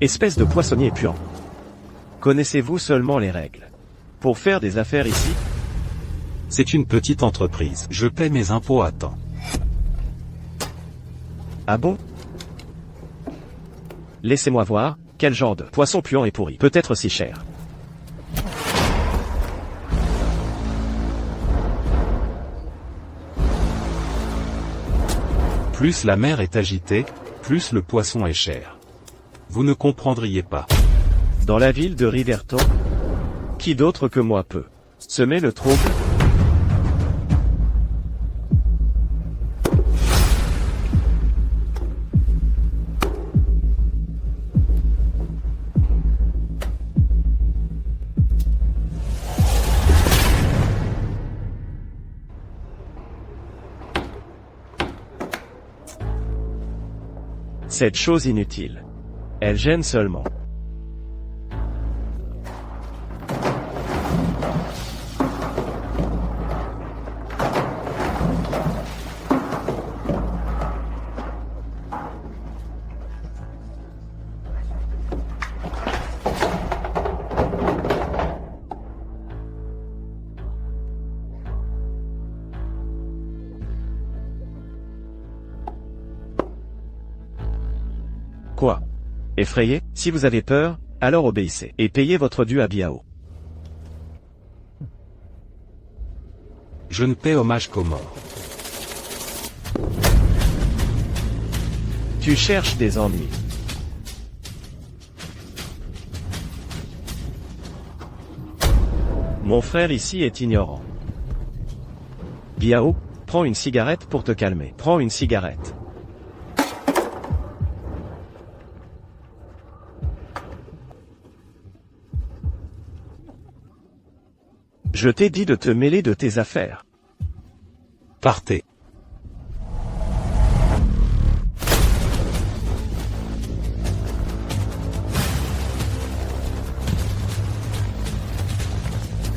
Espèce de poissonnier puant. Connaissez-vous seulement les règles pour faire des affaires ici? C'est une petite entreprise. Je paie mes impôts à temps. Ah bon? Laissez-moi voir, quel genre de poisson puant et pourri peut être si cher? Plus la mer est agitée, plus le poisson est cher. Vous ne comprendriez pas. Dans la ville de Riverton, qui d'autre que moi peut semer le trouble? Cette chose inutile. Elle gêne seulement. Quoi? Effrayé? Si vous avez peur, alors obéissez, et payez votre dû à Biao. Je ne paie hommage qu'aux morts. Tu cherches des ennuis. Mon frère ici est ignorant. Biao, prends une cigarette pour te calmer. Prends une cigarette. Je t'ai dit de te mêler de tes affaires. Partez.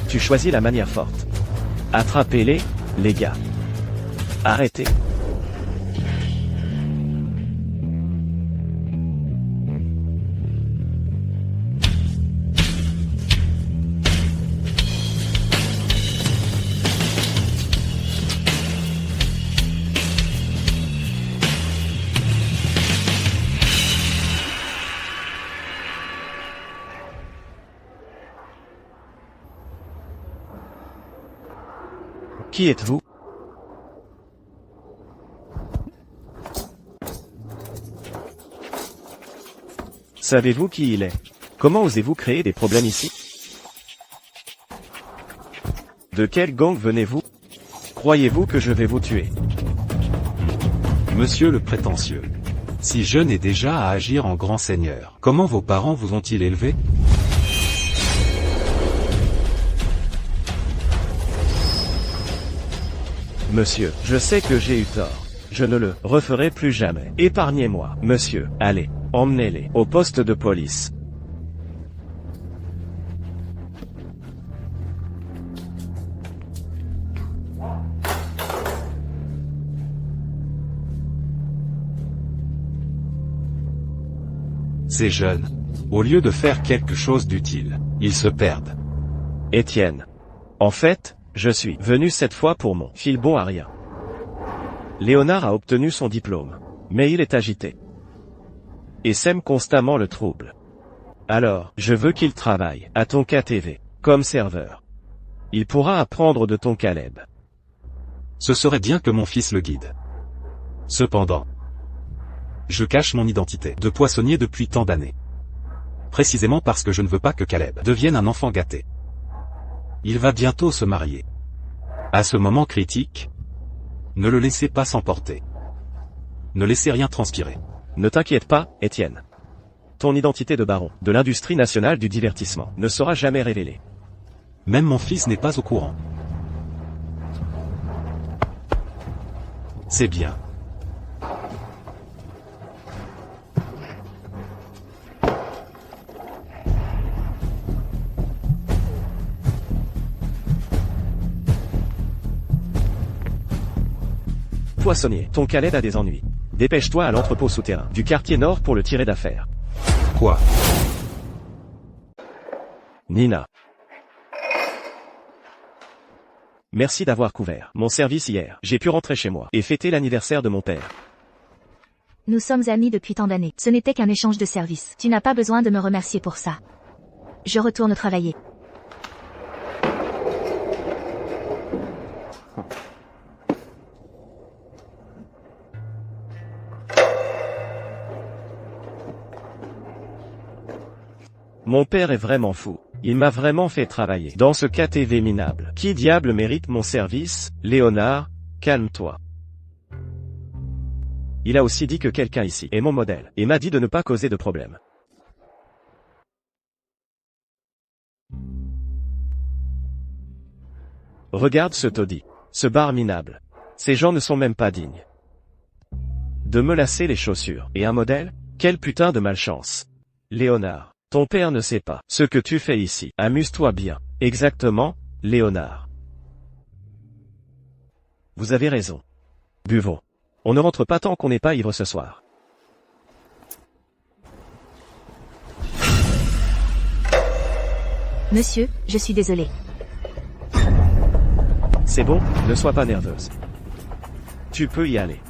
Tu choisis la manière forte. Attrapez-les, les gars. Arrêtez. Qui êtes-vous? Savez-vous qui il est? Comment osez-vous créer des problèmes ici? De quel gang venez-vous? Croyez-vous que je vais vous tuer? Monsieur le prétentieux. Si jeune et déjà à agir en grand seigneur, comment vos parents vous ont-ils élevé? Monsieur, je sais que j'ai eu tort. Je ne le referai plus jamais. Épargnez-moi, monsieur. Allez, emmenez-les au poste de police. Ces jeunes, au lieu de faire quelque chose d'utile, ils se perdent. Étienne. En fait, je suis venu cette fois pour mon filbon à rien. Léonard a obtenu son diplôme, mais il est agité et sème constamment le trouble. Alors, je veux qu'il travaille à ton KTV, comme serveur. Il pourra apprendre de ton Caleb. Ce serait bien que mon fils le guide. Cependant, je cache mon identité de poissonnier depuis tant d'années. Précisément parce que je ne veux pas que Caleb devienne un enfant gâté. Il va bientôt se marier. À ce moment critique, ne le laissez pas s'emporter. Ne laissez rien transpirer. Ne t'inquiète pas, Étienne. Ton identité de baron de l'industrie nationale du divertissement ne sera jamais révélée. Même mon fils n'est pas au courant. C'est bien. Poissonnier, ton Caleb a des ennuis. Dépêche-toi à l'entrepôt souterrain du quartier nord pour le tirer d'affaire. Quoi? Nina. Merci d'avoir couvert mon service hier. J'ai pu rentrer chez moi et fêter l'anniversaire de mon père. Nous sommes amis depuis tant d'années. Ce n'était qu'un échange de services. Tu n'as pas besoin de me remercier pour ça. Je retourne travailler. Mon père est vraiment fou. Il m'a vraiment fait travailler dans ce KTV minable. Qui diable mérite mon service? Léonard, calme-toi. Il a aussi dit que quelqu'un ici est mon modèle, et m'a dit de ne pas causer de problème. Regarde ce taudis, ce bar minable. Ces gens ne sont même pas dignes de me lasser les chaussures. Et un modèle? Quel putain de malchance. Léonard, ton père ne sait pas ce que tu fais ici. Amuse-toi bien. Exactement, Léonard. Vous avez raison. Buvons. On ne rentre pas tant qu'on n'est pas ivre ce soir. Monsieur, je suis désolé. C'est bon, ne sois pas nerveuse. Tu peux y aller.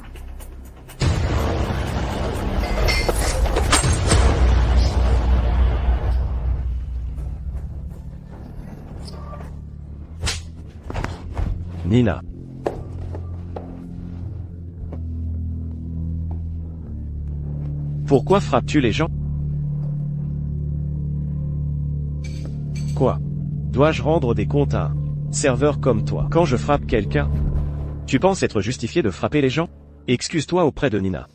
Nina. Pourquoi frappes-tu les gens? Quoi? Dois-je rendre des comptes à un serveur comme toi quand je frappe quelqu'un? Tu penses être justifié de frapper les gens? Excuse-toi auprès de Nina.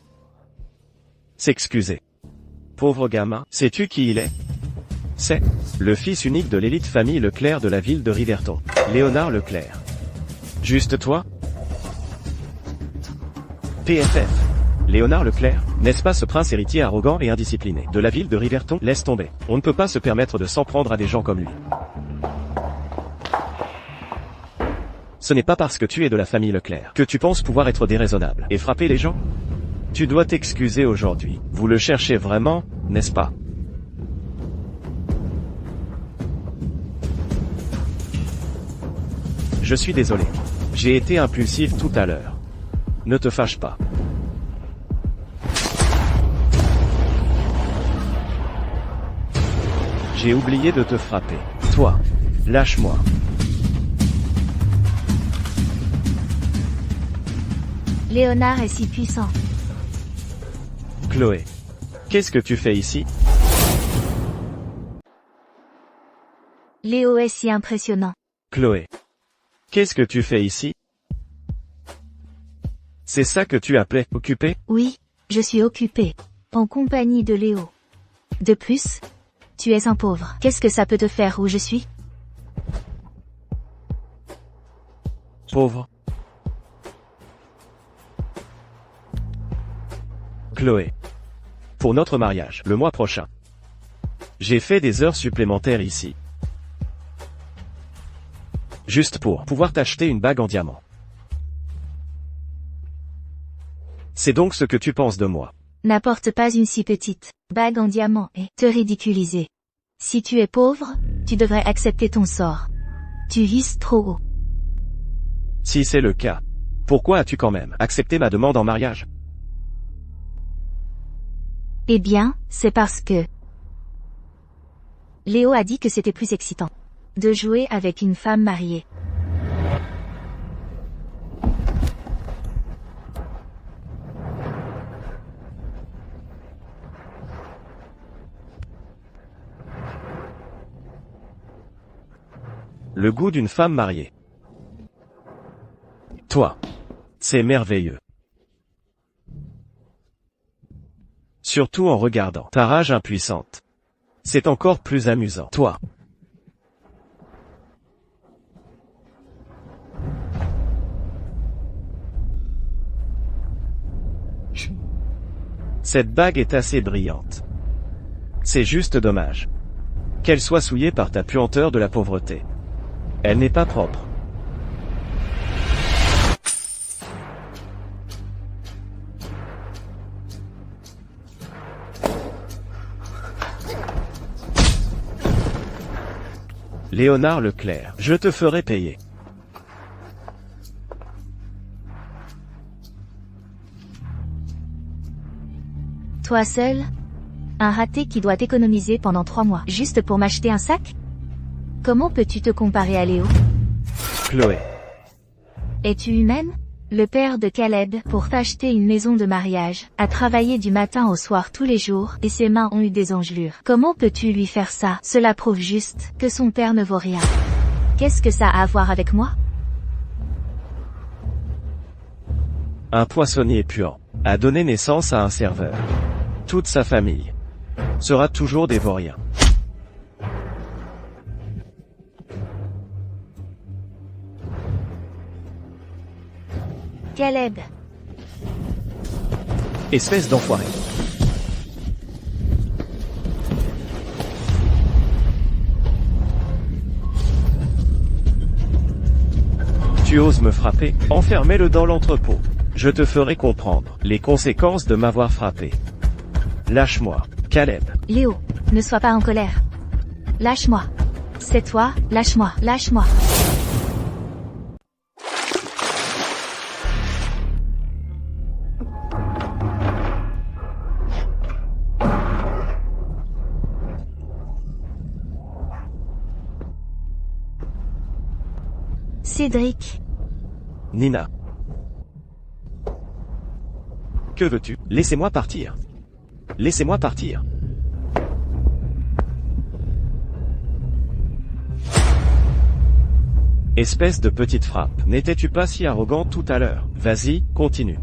S'excuser. Pauvre gamin, sais-tu qui il est? C'est le fils unique de l'élite famille Leclerc de la ville de Riverton, Léonard Leclerc. Juste toi? PFF. Léonard Leclerc, n'est-ce pas ce prince héritier arrogant et indiscipliné de la ville de Riverton? Laisse tomber. On ne peut pas se permettre de s'en prendre à des gens comme lui. Ce n'est pas parce que tu es de la famille Leclerc que tu penses pouvoir être déraisonnable et frapper les gens? Tu dois t'excuser aujourd'hui. Vous le cherchez vraiment, n'est-ce pas? Je suis désolé. J'ai été impulsif tout à l'heure. Ne te fâche pas. J'ai oublié de te frapper. Toi, lâche-moi. Léonard est si puissant. Chloé. Qu'est-ce que tu fais ici? Léo est si impressionnant. Chloé. Qu'est-ce que tu fais ici? C'est ça que tu appelais occupé? Oui, je suis occupée. En compagnie de Léo. De plus, tu es un pauvre. Qu'est-ce que ça peut te faire où je suis? Pauvre. Chloé. Pour notre mariage, le mois prochain. J'ai fait des heures supplémentaires ici. Juste pour pouvoir t'acheter une bague en diamant. C'est donc ce que tu penses de moi. N'apporte pas une si petite bague en diamant et te ridiculiser. Si tu es pauvre, tu devrais accepter ton sort. Tu vises trop haut. Si c'est le cas, pourquoi as-tu quand même accepté ma demande en mariage? Eh bien, c'est parce que Léo a dit que c'était plus excitant de jouer avec une femme mariée. Le goût d'une femme mariée. Toi. C'est merveilleux. Surtout en regardant ta rage impuissante. C'est encore plus amusant. Toi. Cette bague est assez brillante. C'est juste dommage qu'elle soit souillée par ta puanteur de la pauvreté. Elle n'est pas propre. Léonard Leclerc, je te ferai payer. Toi seul? Un raté qui doit économiser pendant 3 mois, juste pour m'acheter un sac? Comment peux-tu te comparer à Léo? Chloé. Es-tu humaine? Le père de Caleb, pour t'acheter une maison de mariage, a travaillé du matin au soir tous les jours, et ses mains ont eu des engelures. Comment peux-tu lui faire ça? Cela prouve juste que son père ne vaut rien. Qu'est-ce que ça a à voir avec moi? Un poissonnier puant a donné naissance à un serveur. Toute sa famille sera toujours des vauriens. Caleb. Espèce d'enfoiré. Tu oses me frapper? Enfermez-le dans l'entrepôt. Je te ferai comprendre les conséquences de m'avoir frappé. Lâche-moi, Caleb. Léo, ne sois pas en colère. Lâche-moi. C'est toi, lâche-moi, lâche-moi. Cédric. Nina. Que veux-tu? Laissez-moi partir. Laissez-moi partir. Espèce de petite frappe. N'étais-tu pas si arrogant tout à l'heure? Vas-y, continue.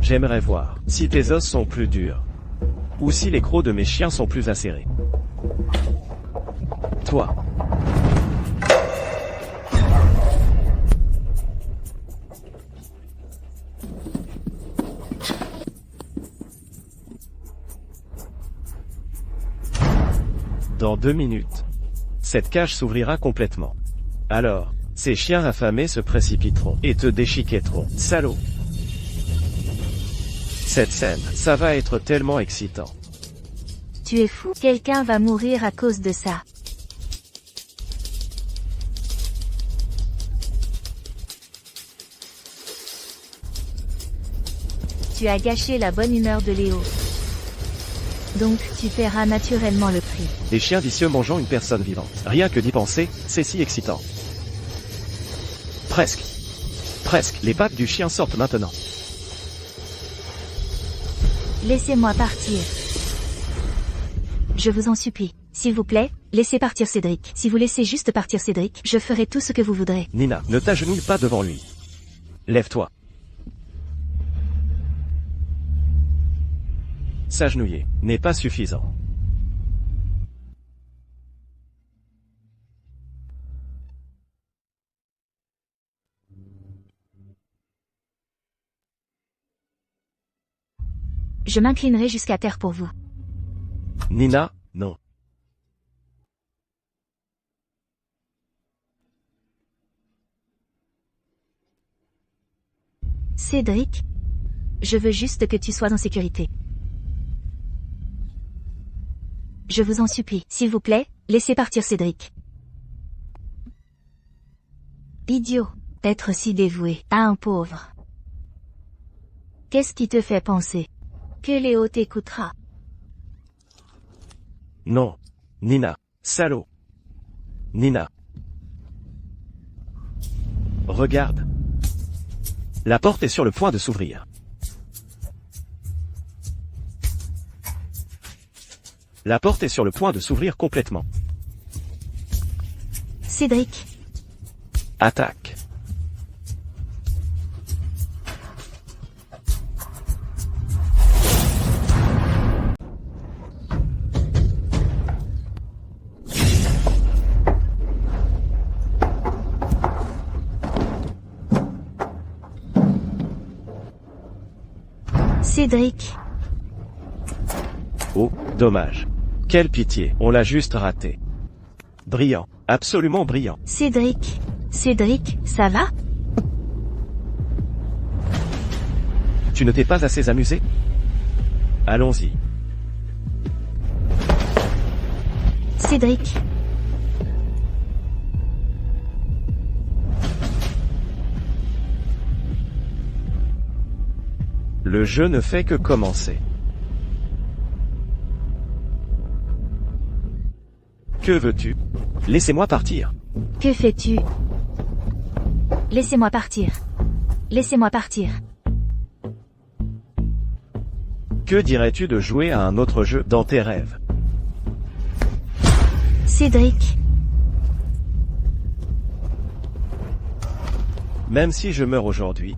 J'aimerais voir si tes os sont plus durs. Ou si les crocs de mes chiens sont plus acérés. Toi. Dans 2 minutes, cette cage s'ouvrira complètement. Alors, ces chiens affamés se précipiteront et te déchiquetteront. Salaud! Cette scène, ça va être tellement excitant. Tu es fou, quelqu'un va mourir à cause de ça. Tu as gâché la bonne humeur de Léo. Donc, tu paieras naturellement le prix. Des chiens vicieux mangeant une personne vivante. Rien que d'y penser, c'est si excitant. Presque. Presque. Les pattes du chien sortent maintenant. Laissez-moi partir. Je vous en supplie. S'il vous plaît, laissez partir Cédric. Si vous laissez juste partir Cédric, je ferai tout ce que vous voudrez. Nina, ne t'agenouille pas devant lui. Lève-toi. S'agenouiller n'est pas suffisant. Je m'inclinerai jusqu'à terre pour vous. Nina, non. Cédric, je veux juste que tu sois en sécurité. Je vous en supplie, s'il vous plaît, laissez partir Cédric. Idiot, être si dévoué à un pauvre. Qu'est-ce qui te fait penser que Léo t'écoutera? Non. Nina. Salaud. Nina. Regarde. La porte est sur le point de s'ouvrir. La porte est sur le point de s'ouvrir complètement. Cédric. Attaque. Cédric. Oh, dommage. Quelle pitié, on l'a juste raté. Brillant. Absolument brillant. Cédric. Cédric, ça va? Tu ne t'es pas assez amusé? Allons-y. Cédric. Le jeu ne fait que commencer. Que veux-tu? Laissez-moi partir. Que fais-tu? Laissez-moi partir. Laissez-moi partir. Que dirais-tu de jouer à un autre jeu dans tes rêves? Cédric. Même si je meurs aujourd'hui,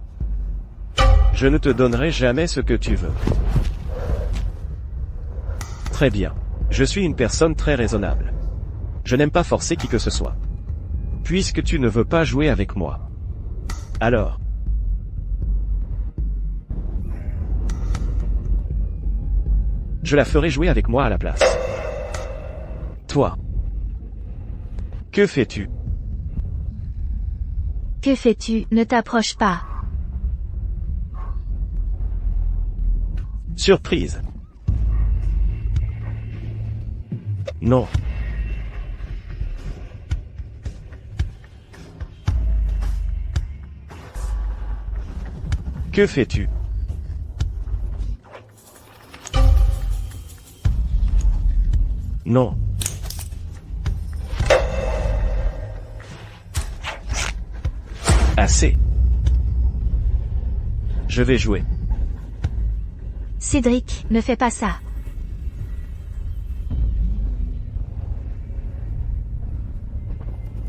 je ne te donnerai jamais ce que tu veux. Très bien. Je suis une personne très raisonnable. Je n'aime pas forcer qui que ce soit. Puisque tu ne veux pas jouer avec moi. Alors. Je la ferai jouer avec moi à la place. Toi. Que fais-tu? Que fais-tu? Ne t'approche pas. Surprise. Non. Que fais-tu? Non. Assez. Je vais jouer. Cédric, ne fais pas ça.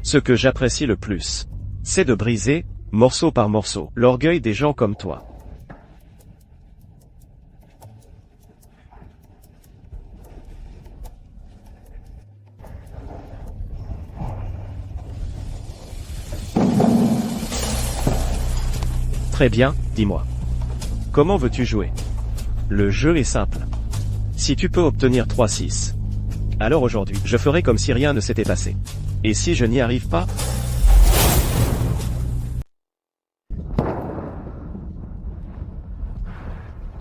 Ce que j'apprécie le plus, c'est de briser, morceau par morceau, l'orgueil des gens comme toi. Très bien, dis-moi. Comment veux-tu jouer? Le jeu est simple. Si tu peux obtenir 3-6, alors aujourd'hui, je ferai comme si rien ne s'était passé. Et si je n'y arrive pas?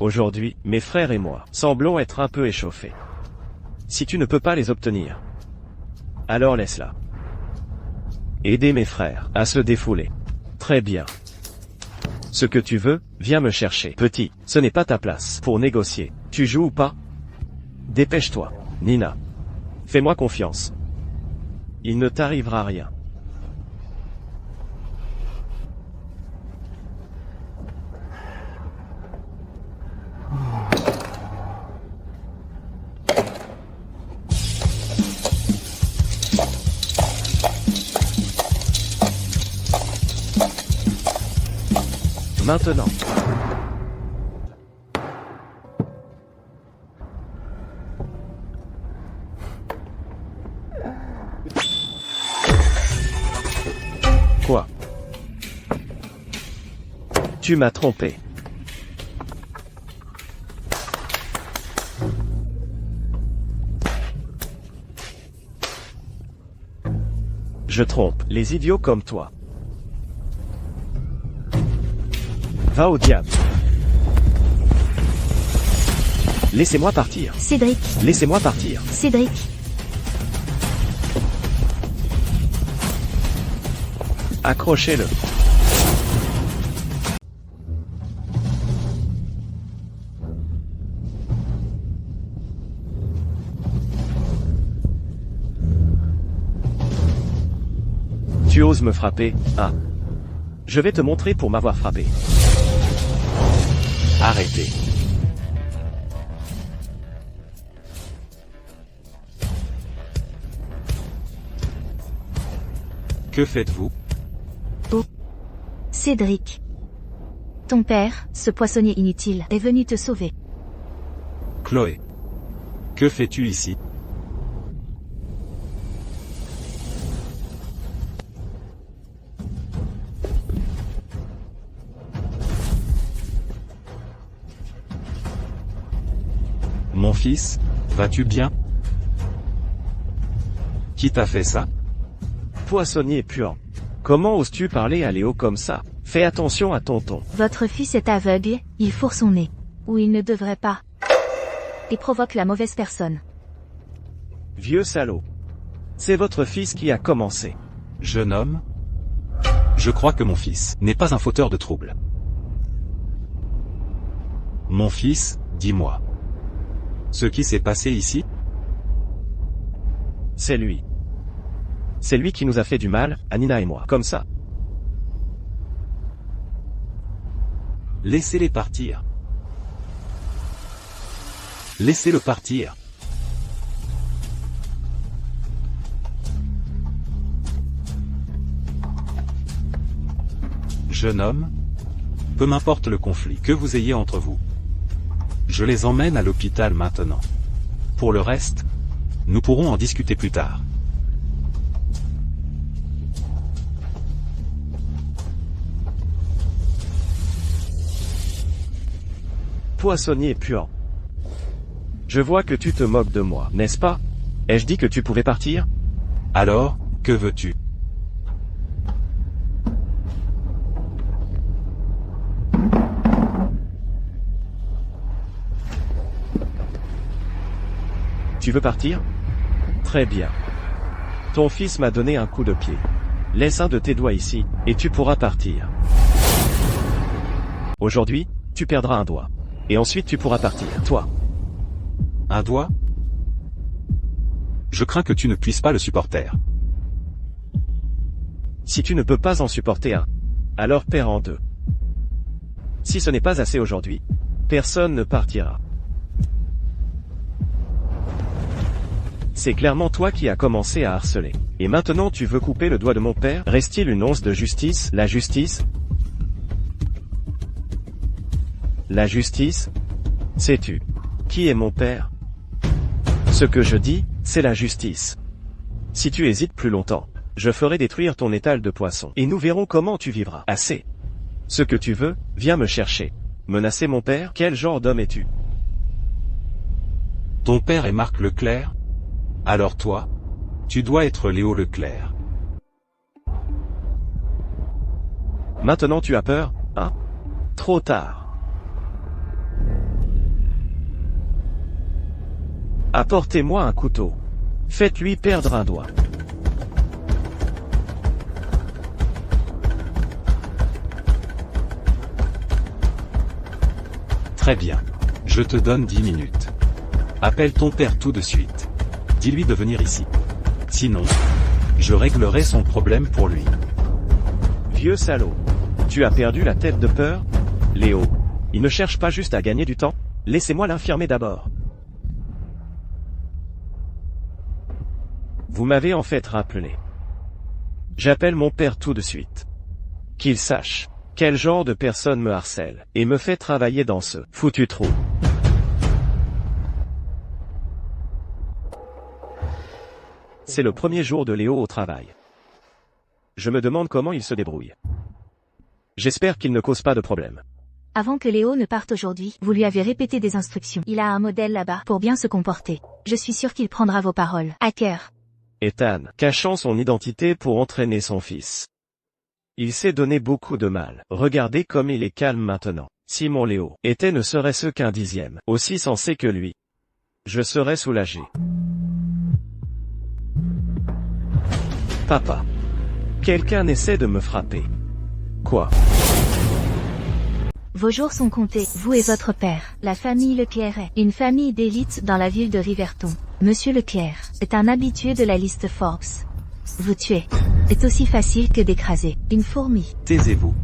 Aujourd'hui, mes frères et moi semblons être un peu échauffés. Si tu ne peux pas les obtenir, alors laisse-la. Aidez mes frères à se défouler. Très bien. Ce que tu veux, viens me chercher. Petit, ce n'est pas ta place pour négocier. Tu joues ou pas? Dépêche-toi, Nina. Fais-moi confiance. Il ne t'arrivera rien. Maintenant. Quoi? Tu m'as trompé. Je trompe les idiots comme toi. Va au diable. Laissez-moi partir. Cédric. Laissez-moi partir. Cédric. Accrochez-le. Tu oses me frapper, hein? Je vais te montrer pour m'avoir frappé. Arrêtez. Que faites-vous? Oh. Cédric. Ton père, ce poissonnier inutile, est venu te sauver. Chloé. Que fais-tu ici? Mon fils, vas-tu bien? Qui t'a fait ça? Poissonnier puant. Comment oses-tu parler à Léo comme ça? Fais attention à ton ton. Votre fils est aveugle, il fourre son nez. Ou il ne devrait pas. Et provoque la mauvaise personne. Vieux salaud. C'est votre fils qui a commencé. Jeune homme? Je crois que mon fils n'est pas un fauteur de troubles. Mon fils, dis-moi. Ce qui s'est passé ici? C'est lui. C'est lui qui nous a fait du mal, à Nina et moi. Comme ça. Laissez-les partir. Laissez-le partir. Jeune homme, peu m'importe le conflit que vous ayez entre vous. Je les emmène à l'hôpital maintenant. Pour le reste, nous pourrons en discuter plus tard. Poissonnier puant. Je vois que tu te moques de moi, n'est-ce pas? Ai-je dit que tu pouvais partir? Alors, que veux-tu? Tu veux partir? Très bien. Ton fils m'a donné un coup de pied. Laisse un de tes doigts ici, et tu pourras partir. Aujourd'hui, tu perdras un doigt. Et ensuite tu pourras partir, toi. Un doigt? Je crains que tu ne puisses pas le supporter. Si tu ne peux pas en supporter un, alors perds en deux. Si ce n'est pas assez aujourd'hui, personne ne partira. C'est clairement toi qui as commencé à harceler. Et maintenant tu veux couper le doigt de mon père? Reste-t-il une once de justice? La justice? La justice? Sais-tu qui est mon père? Ce que je dis, c'est la justice. Si tu hésites plus longtemps, je ferai détruire ton étal de poissons. Et nous verrons comment tu vivras. Assez. Ce que tu veux, viens me chercher. Menacer mon père? Quel genre d'homme es-tu? Ton père est Marc Leclerc? Alors toi, tu dois être Léo Leclerc. Maintenant tu as peur, hein? Trop tard. Apportez-moi un couteau. Faites-lui perdre un doigt. Très bien. Je te donne 10 minutes. Appelle ton père tout de suite. Dis-lui de venir ici. Sinon, je réglerai son problème pour lui. Vieux salaud. Tu as perdu la tête de peur? Léo, il ne cherche pas juste à gagner du temps. Laissez-moi l'infirmer d'abord. Vous m'avez en fait rappelé. J'appelle mon père tout de suite. Qu'il sache quel genre de personne me harcèle et me fait travailler dans ce foutu trou. C'est le premier jour de Léo au travail. Je me demande comment il se débrouille. J'espère qu'il ne cause pas de problème. Avant que Léo ne parte aujourd'hui, vous lui avez répété des instructions. Il a un modèle là-bas pour bien se comporter. Je suis sûr qu'il prendra vos paroles. Hacker. Ethan, cachant son identité pour entraîner son fils. Il s'est donné beaucoup de mal. Regardez comme il est calme maintenant. Si mon Léo était ne serait-ce qu'un dixième, aussi sensé que lui, je serais soulagé. Papa. Quelqu'un essaie de me frapper. Quoi? Vos jours sont comptés, vous et votre père. La famille Leclerc est une famille d'élite dans la ville de Riverton. Monsieur Leclerc est un habitué de la liste Forbes. Vous tuer est aussi facile que d'écraser une fourmi. Taisez-vous.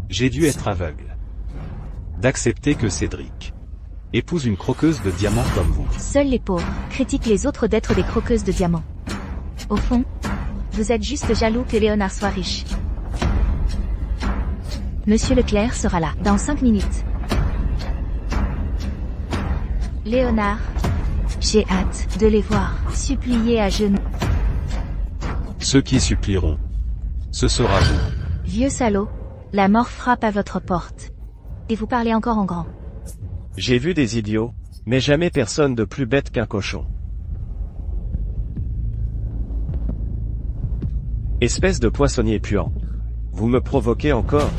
J'ai dû être aveugle. D'accepter que Cédric épouse une croqueuse de diamants comme vous. Seuls les pauvres critiquent les autres d'être des croqueuses de diamants. Au fond, vous êtes juste jaloux que Léonard soit riche. Monsieur Leclerc sera là dans 5 minutes. Léonard, j'ai hâte de les voir supplier à genoux. Ceux qui supplieront, ce sera vous. Vieux salaud, la mort frappe à votre porte. Et vous parlez encore en grand. J'ai vu des idiots, mais jamais personne de plus bête qu'un cochon. Espèce de poissonnier puant. Vous me provoquez encore?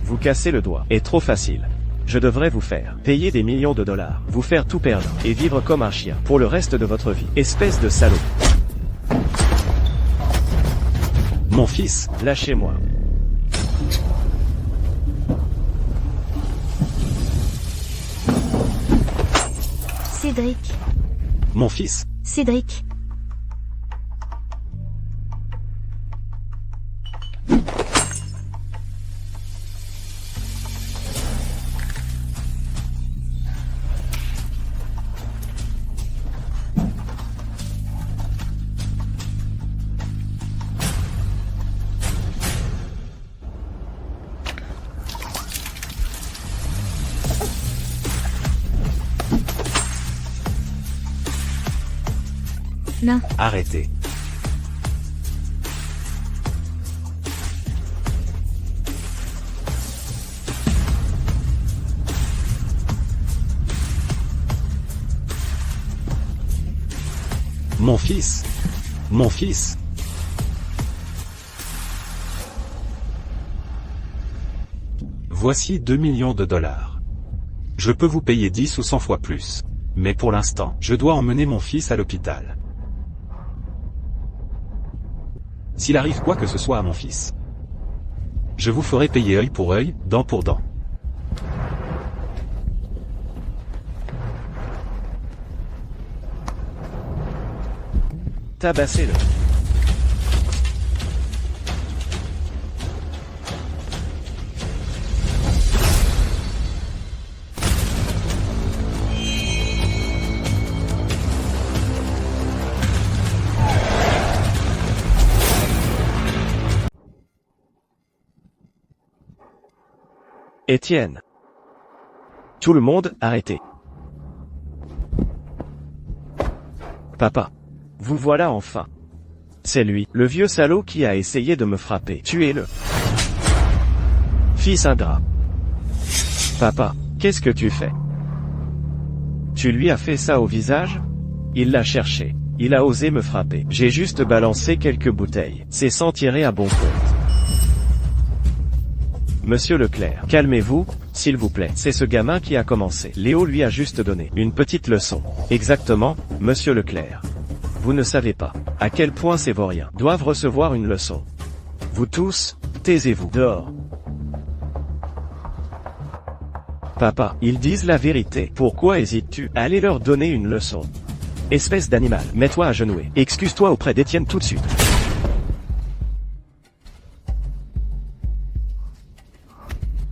Vous cassez le doigt. Est trop facile. Je devrais vous faire payer des millions de dollars, vous faire tout perdre, et vivre comme un chien, pour le reste de votre vie. Espèce de salaud. Mon fils, Lâchez-moi. Cédric. mon fils, Cédric. Non. arrêtez. Mon fils, mon fils. Voici 2 millions de dollars. Je peux vous payer 10 ou 100 fois plus. Mais pour l'instant, je dois emmener mon fils à l'hôpital. S'il arrive quoi que ce soit à mon fils, je vous ferai payer œil pour œil, dent pour dent. Tabassez-le. Étienne. Tout le monde, arrêtez. Papa. Vous voilà enfin. C'est lui, le vieux salaud qui a essayé de me frapper. Tuez-le. Fils ingrat. Papa, qu'est-ce que tu fais? Tu lui as fait ça au visage? Il l'a cherché. Il a osé me frapper. J'ai juste balancé quelques bouteilles. C'est sans tirer à bon compte. Monsieur Leclerc, calmez-vous, s'il vous plaît. C'est ce gamin qui a commencé. Léo lui a juste donné une petite leçon. Exactement, monsieur Leclerc. Vous ne savez pas à quel point ces vauriens doivent recevoir une leçon. Vous tous, taisez-vous. Dehors. Papa, ils disent la vérité. Pourquoi hésites-tu? Allez leur donner une leçon. Espèce d'animal, mets-toi à genouiller. Excuse-toi auprès d'Étienne tout de suite.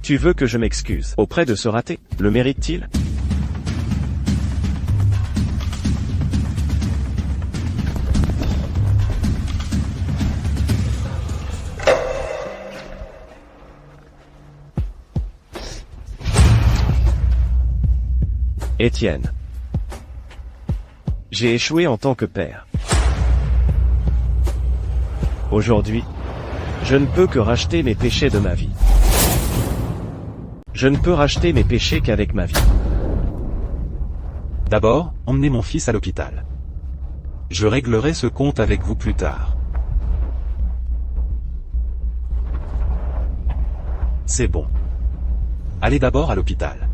Tu veux que je m'excuse auprès de ce raté? Le mérite-t-il? Étienne. J'ai échoué en tant que père. Aujourd'hui, je ne peux que racheter mes péchés de ma vie. Je ne peux racheter mes péchés qu'avec ma vie. D'abord, emmenez mon fils à l'hôpital. Je réglerai ce compte avec vous plus tard. C'est bon. Allez d'abord à l'hôpital.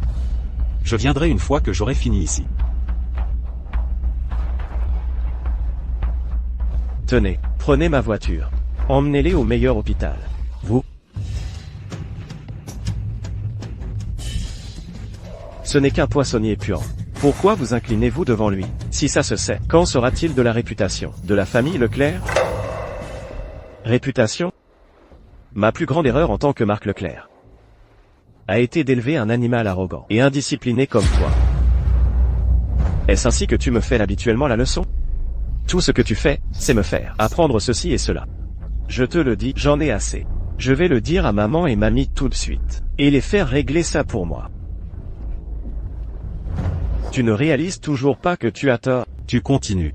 Je viendrai une fois que j'aurai fini ici. Tenez, prenez ma voiture. Emmenez-les au meilleur hôpital. Vous? Ce n'est qu'un poissonnier puant. Pourquoi vous inclinez-vous devant lui? Si ça se sait, qu'en sera-t-il de la réputation de la famille Leclerc? Réputation? Ma plus grande erreur en tant que Marc Leclerc a été d'élever un animal arrogant et indiscipliné comme toi. Est-ce ainsi que tu me fais habituellement la leçon? Tout ce que tu fais, c'est me faire apprendre ceci et cela. Je te le dis, j'en ai assez. Je vais le dire à maman et mamie tout de suite, et les faire régler ça pour moi. Tu ne réalises toujours pas que tu as tort. Tu continues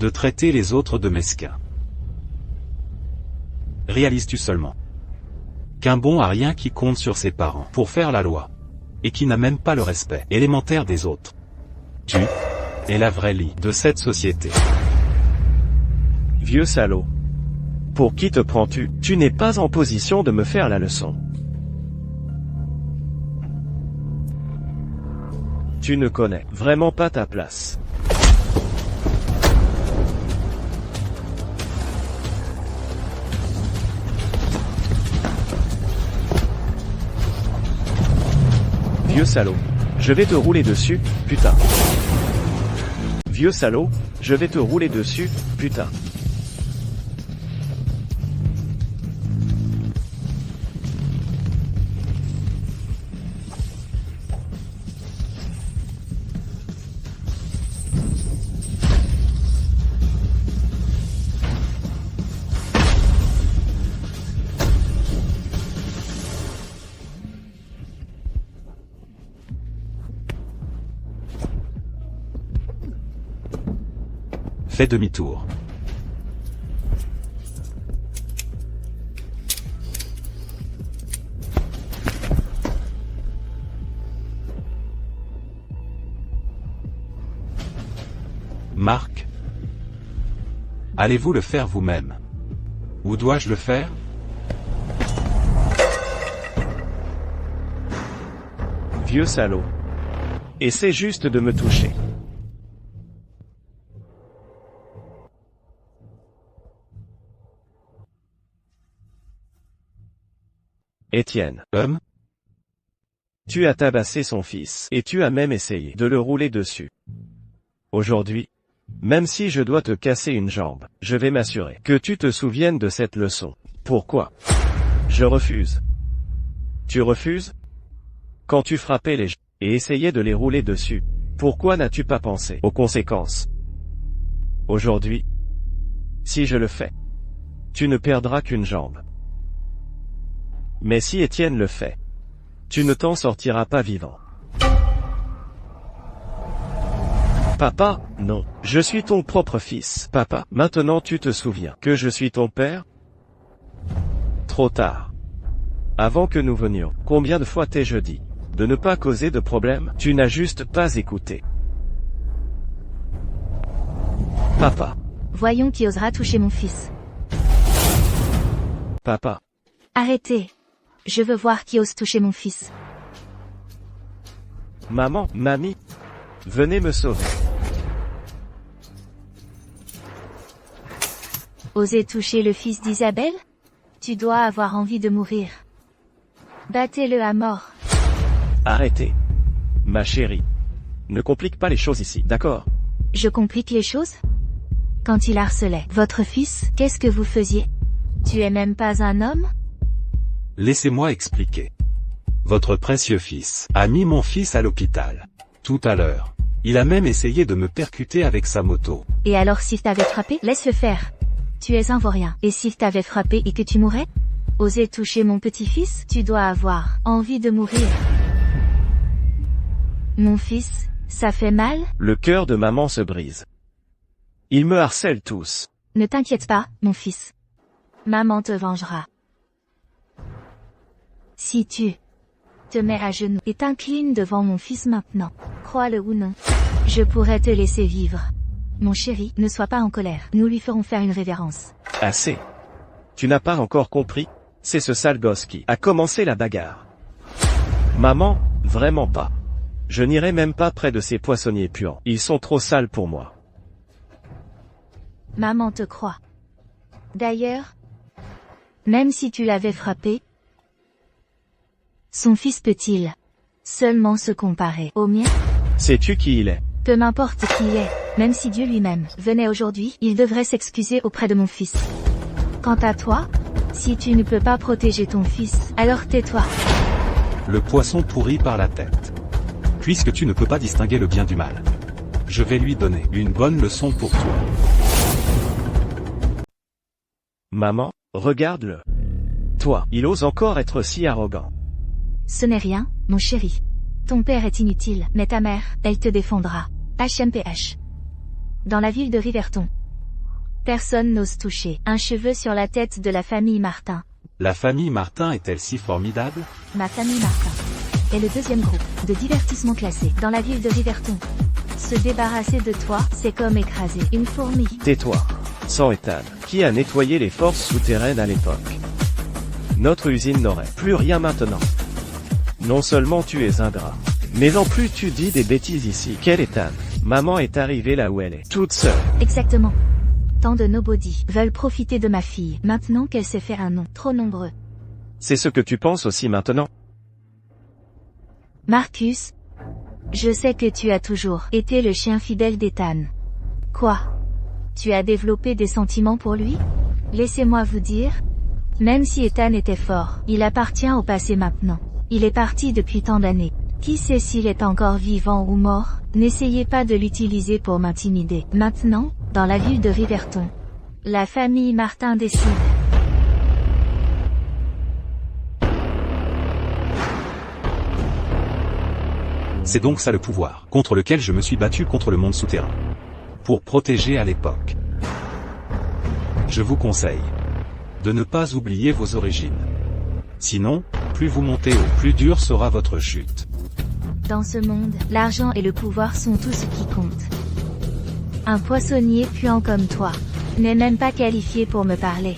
de traiter les autres de mesquins. Réalises-tu seulement qu'un bon a rien qui compte sur ses parents pour faire la loi, et qui n'a même pas le respect élémentaire des autres? Tu es la vraie lie de cette société. Vieux salaud. Pour qui te prends-tu? Tu n'es pas en position de me faire la leçon. Tu ne connais vraiment pas ta place. Vieux salaud. Je vais te rouler dessus, putain. Vieux salaud, je vais te rouler dessus, putain. Fais demi-tour. Marc. Allez-vous le faire vous-même? Ou dois-je le faire? Vieux salaud. Essaie juste de me toucher. Étienne. Tu as tabassé son fils, et tu as même essayé de le rouler dessus. Aujourd'hui, même si je dois te casser une jambe, je vais m'assurer que tu te souviennes de cette leçon. Pourquoi? Je refuse. Tu refuses? Quand tu frappais les gens, et essayais de les rouler dessus, pourquoi n'as-tu pas pensé aux conséquences? Aujourd'hui, si je le fais, tu ne perdras qu'une jambe. Mais si Étienne le fait, tu ne t'en sortiras pas vivant. Papa, non, je suis ton propre fils. Papa, maintenant tu te souviens que je suis ton père? Trop tard. Avant que nous venions, combien de fois t'ai-je dit de ne pas causer de problème? Tu n'as juste pas écouté. Papa. Voyons qui osera toucher mon fils. Papa. Arrêtez. Je veux voir qui ose toucher mon fils. Maman, mamie. Venez me sauver. Oser toucher le fils d'Isabelle? Tu dois avoir envie de mourir. Battez-le à mort. Arrêtez. Ma chérie. Ne complique pas les choses ici, d'accord? Je complique les choses? Quand il harcelait votre fils, qu'est-ce que vous faisiez? Tu es même pas un homme? Laissez-moi expliquer. Votre précieux fils a mis mon fils à l'hôpital. Tout à l'heure. Il a même essayé de me percuter avec sa moto. Et alors s'il t'avait frappé, laisse-le faire. Tu es un vaurien. Et s'il t'avait frappé et que tu mourrais? Oser toucher mon petit-fils? Tu dois avoir envie de mourir. Mon fils, ça fait mal? Le cœur de maman se brise. Ils me harcèlent tous. Ne t'inquiète pas, mon fils. Maman te vengera. Si tu te mets à genoux et t'inclines devant mon fils maintenant, crois-le ou non, je pourrais te laisser vivre. Mon chéri, ne sois pas en colère. Nous lui ferons faire une révérence. Assez. Tu n'as pas encore compris? C'est ce sale gosse qui a commencé la bagarre. Maman, vraiment pas. Je n'irai même pas près de ces poissonniers puants. Ils sont trop sales pour moi. Maman te croit. D'ailleurs, même si tu l'avais frappé, son fils peut-il seulement se comparer au mien? Sais-tu qui il est? Peu m'importe qui il est, même si Dieu lui-même venait aujourd'hui, il devrait s'excuser auprès de mon fils. Quant à toi, si tu ne peux pas protéger ton fils, alors tais-toi. Le poisson pourri par la tête. Puisque tu ne peux pas distinguer le bien du mal, je vais lui donner une bonne leçon pour toi. Maman, regarde-le. Toi, il ose encore être si arrogant. Ce n'est rien, mon chéri. Ton père est inutile, mais ta mère, elle te défendra. HMPH. Dans la ville de Riverton. Personne n'ose toucher un cheveu sur la tête de la famille Martin. La famille Martin est-elle si formidable? Ma famille Martin est le deuxième groupe de divertissement classé dans la ville de Riverton. Se débarrasser de toi, c'est comme écraser une fourmi. Tais-toi. Sans Ethan. Qui a nettoyé les forces souterraines à l'époque? Notre usine n'aurait plus rien maintenant. Non seulement tu es ingrat, mais en plus tu dis des bêtises ici. Quelle est Anne? Maman est arrivée là où elle est, toute seule. Exactement. Tant de nobody veulent profiter de ma fille, maintenant qu'elle s'est fait un nom. Trop nombreux. C'est ce que tu penses aussi maintenant? Marcus, je sais que tu as toujours été le chien fidèle d'Ethan. Quoi? Tu as développé des sentiments pour lui? Laissez-moi vous dire, même si Ethan était fort, il appartient au passé maintenant. Il est parti depuis tant d'années. Qui sait s'il est encore vivant ou mort? N'essayez pas de l'utiliser pour m'intimider. Maintenant, dans la ville de Riverton, la famille Martin décide. C'est donc ça le pouvoir, contre lequel je me suis battu contre le monde souterrain. Pour protéger à l'époque. Je vous conseille de ne pas oublier vos origines. Sinon, plus vous montez haut, plus dure sera votre chute. Dans ce monde, l'argent et le pouvoir sont tout ce qui compte. Un poissonnier puant comme toi n'est même pas qualifié pour me parler.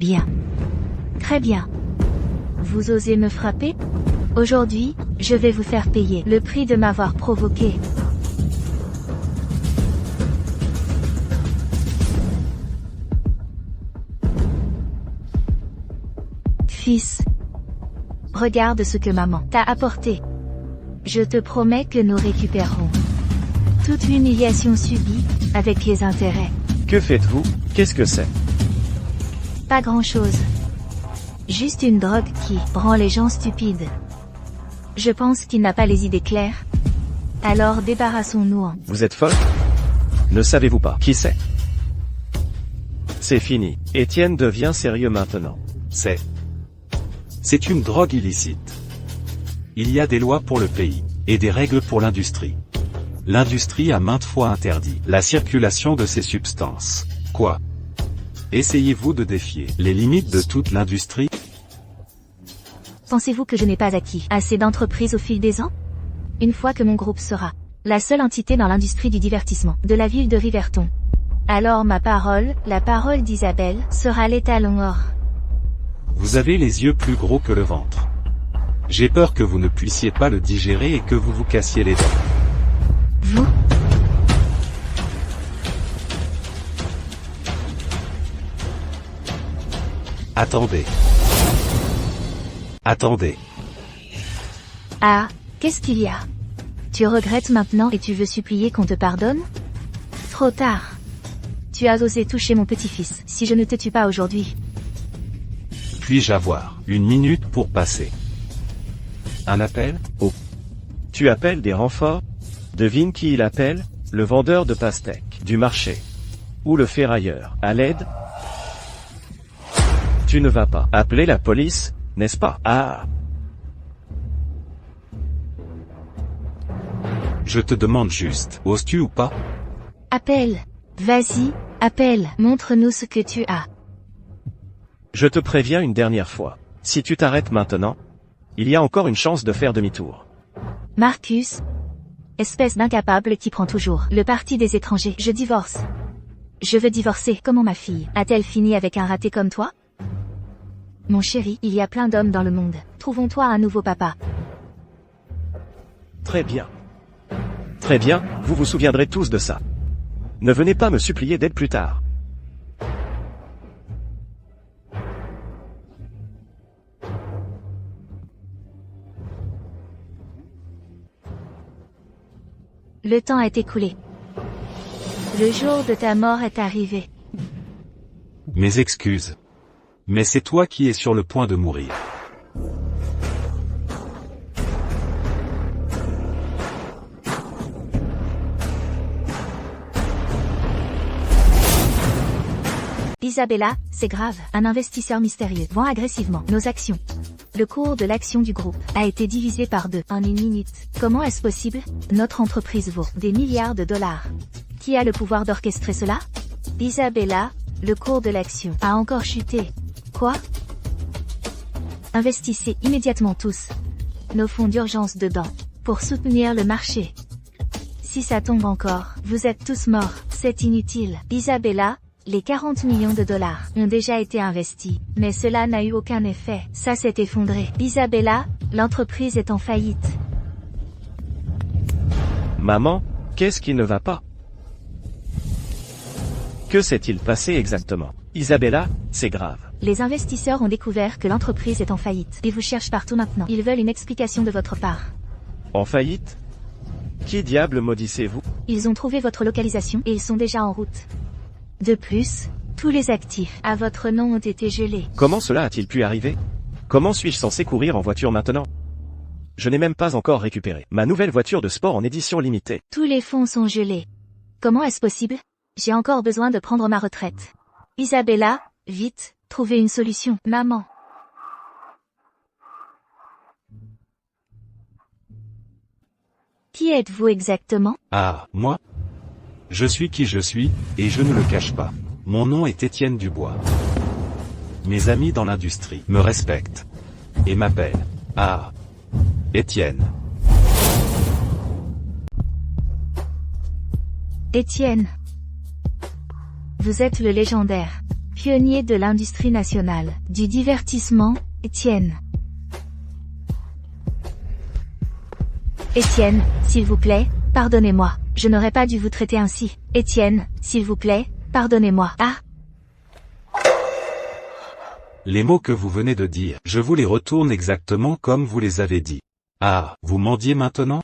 Bien. Très bien. Vous osez me frapper? Aujourd'hui, je vais vous faire payer le prix de m'avoir provoqué. Fils, regarde ce que maman t'a apporté. Je te promets que nous récupérerons toute l'humiliation subie, avec les intérêts. Que faites-vous? Qu'est-ce que c'est? Pas grand-chose. Juste une drogue qui rend les gens stupides. Je pense qu'il n'a pas les idées claires. Alors débarrassons-nous-en. Vous êtes folle? Ne savez-vous pas qui c'est? C'est fini. Étienne devient sérieux maintenant. C'est une drogue illicite. Il y a des lois pour le pays, et des règles pour l'industrie. L'industrie a maintes fois interdit la circulation de ces substances. Quoi? Essayez-vous de défier les limites de toute l'industrie? Pensez-vous que je n'ai pas acquis assez d'entreprises au fil des ans? Une fois que mon groupe sera la seule entité dans l'industrie du divertissement de la ville de Riverton, alors ma parole, la parole d'Isabelle, sera l'étalon or. Vous avez les yeux plus gros que le ventre. J'ai peur que vous ne puissiez pas le digérer et que vous vous cassiez les dents. Vous? Attendez. Attendez. Ah, qu'est-ce qu'il y a? Tu regrettes maintenant et tu veux supplier qu'on te pardonne? Trop tard. Tu as osé toucher mon petit-fils. Si je ne te tue pas aujourd'hui. Puis-je avoir une minute pour passer? Un appel? Oh. Tu appelles des renforts? Devine qui il appelle? Le vendeur de pastèques du marché. Ou le ferrailleur. À l'aide? Tu ne vas pas appeler la police, n'est-ce pas? Ah! Je te demande juste, oses-tu ou pas? Appelle. Vas-y, appelle. Montre-nous ce que tu as. Je te préviens une dernière fois. Si tu t'arrêtes maintenant, il y a encore une chance de faire demi-tour. Marcus. Espèce d'incapable qui prend toujours le parti des étrangers. Je divorce. Je veux divorcer. Comment ma fille a-t-elle fini avec un raté comme toi? Mon chéri, il y a plein d'hommes dans le monde. Trouvons-toi un nouveau papa. Très bien. Très bien, vous vous souviendrez tous de ça. Ne venez pas me supplier d'aide plus tard. Le temps est écoulé. Le jour de ta mort est arrivé. Mes excuses. Mais c'est toi qui es sur le point de mourir. Isabella, c'est grave. Un investisseur mystérieux vend agressivement nos actions. Le cours de l'action du groupe a été divisé par 2 en une minute. Comment est-ce possible? Notre entreprise vaut des milliards de dollars. Qui a le pouvoir d'orchestrer cela? Isabella, le cours de l'action a encore chuté. Quoi? Investissez immédiatement tous. nos fonds d'urgence dedans. Pour soutenir le marché. Si ça tombe encore, vous êtes tous morts, c'est inutile. Isabella, les 40 millions de dollars ont déjà été investis, mais cela n'a eu aucun effet, ça s'est effondré. Isabella, l'entreprise est en faillite. Maman, qu'est-ce qui ne va pas? Que s'est-il passé exactement? Isabella, c'est grave. Les investisseurs ont découvert que l'entreprise est en faillite, et vous cherchent partout maintenant. Ils veulent une explication de votre part. En faillite? Qui diable maudissez-vous? Ils ont trouvé votre localisation et ils sont déjà en route. De plus, tous les actifs à votre nom ont été gelés. Comment cela a-t-il pu arriver? Comment suis-je censé courir en voiture maintenant? Je n'ai même pas encore récupéré ma nouvelle voiture de sport en édition limitée. Tous les fonds sont gelés. Comment est-ce possible? J'ai encore besoin de prendre ma retraite. Isabella, vite, trouvez une solution. Maman. Qui êtes-vous exactement? Ah, moi? Je suis qui je suis, et je ne le cache pas. Mon nom est Étienne Dubois. Mes amis dans l'industrie me respectent. Et m'appellent. Ah. Étienne. Étienne. Vous êtes le légendaire pionnier de l'industrie nationale du divertissement, Étienne. Étienne, s'il vous plaît, pardonnez-moi. Je n'aurais pas dû vous traiter ainsi. Étienne, s'il vous plaît, pardonnez-moi. Ah! Les mots que vous venez de dire, je vous les retourne exactement comme vous les avez dit. Ah, vous mendiez maintenant?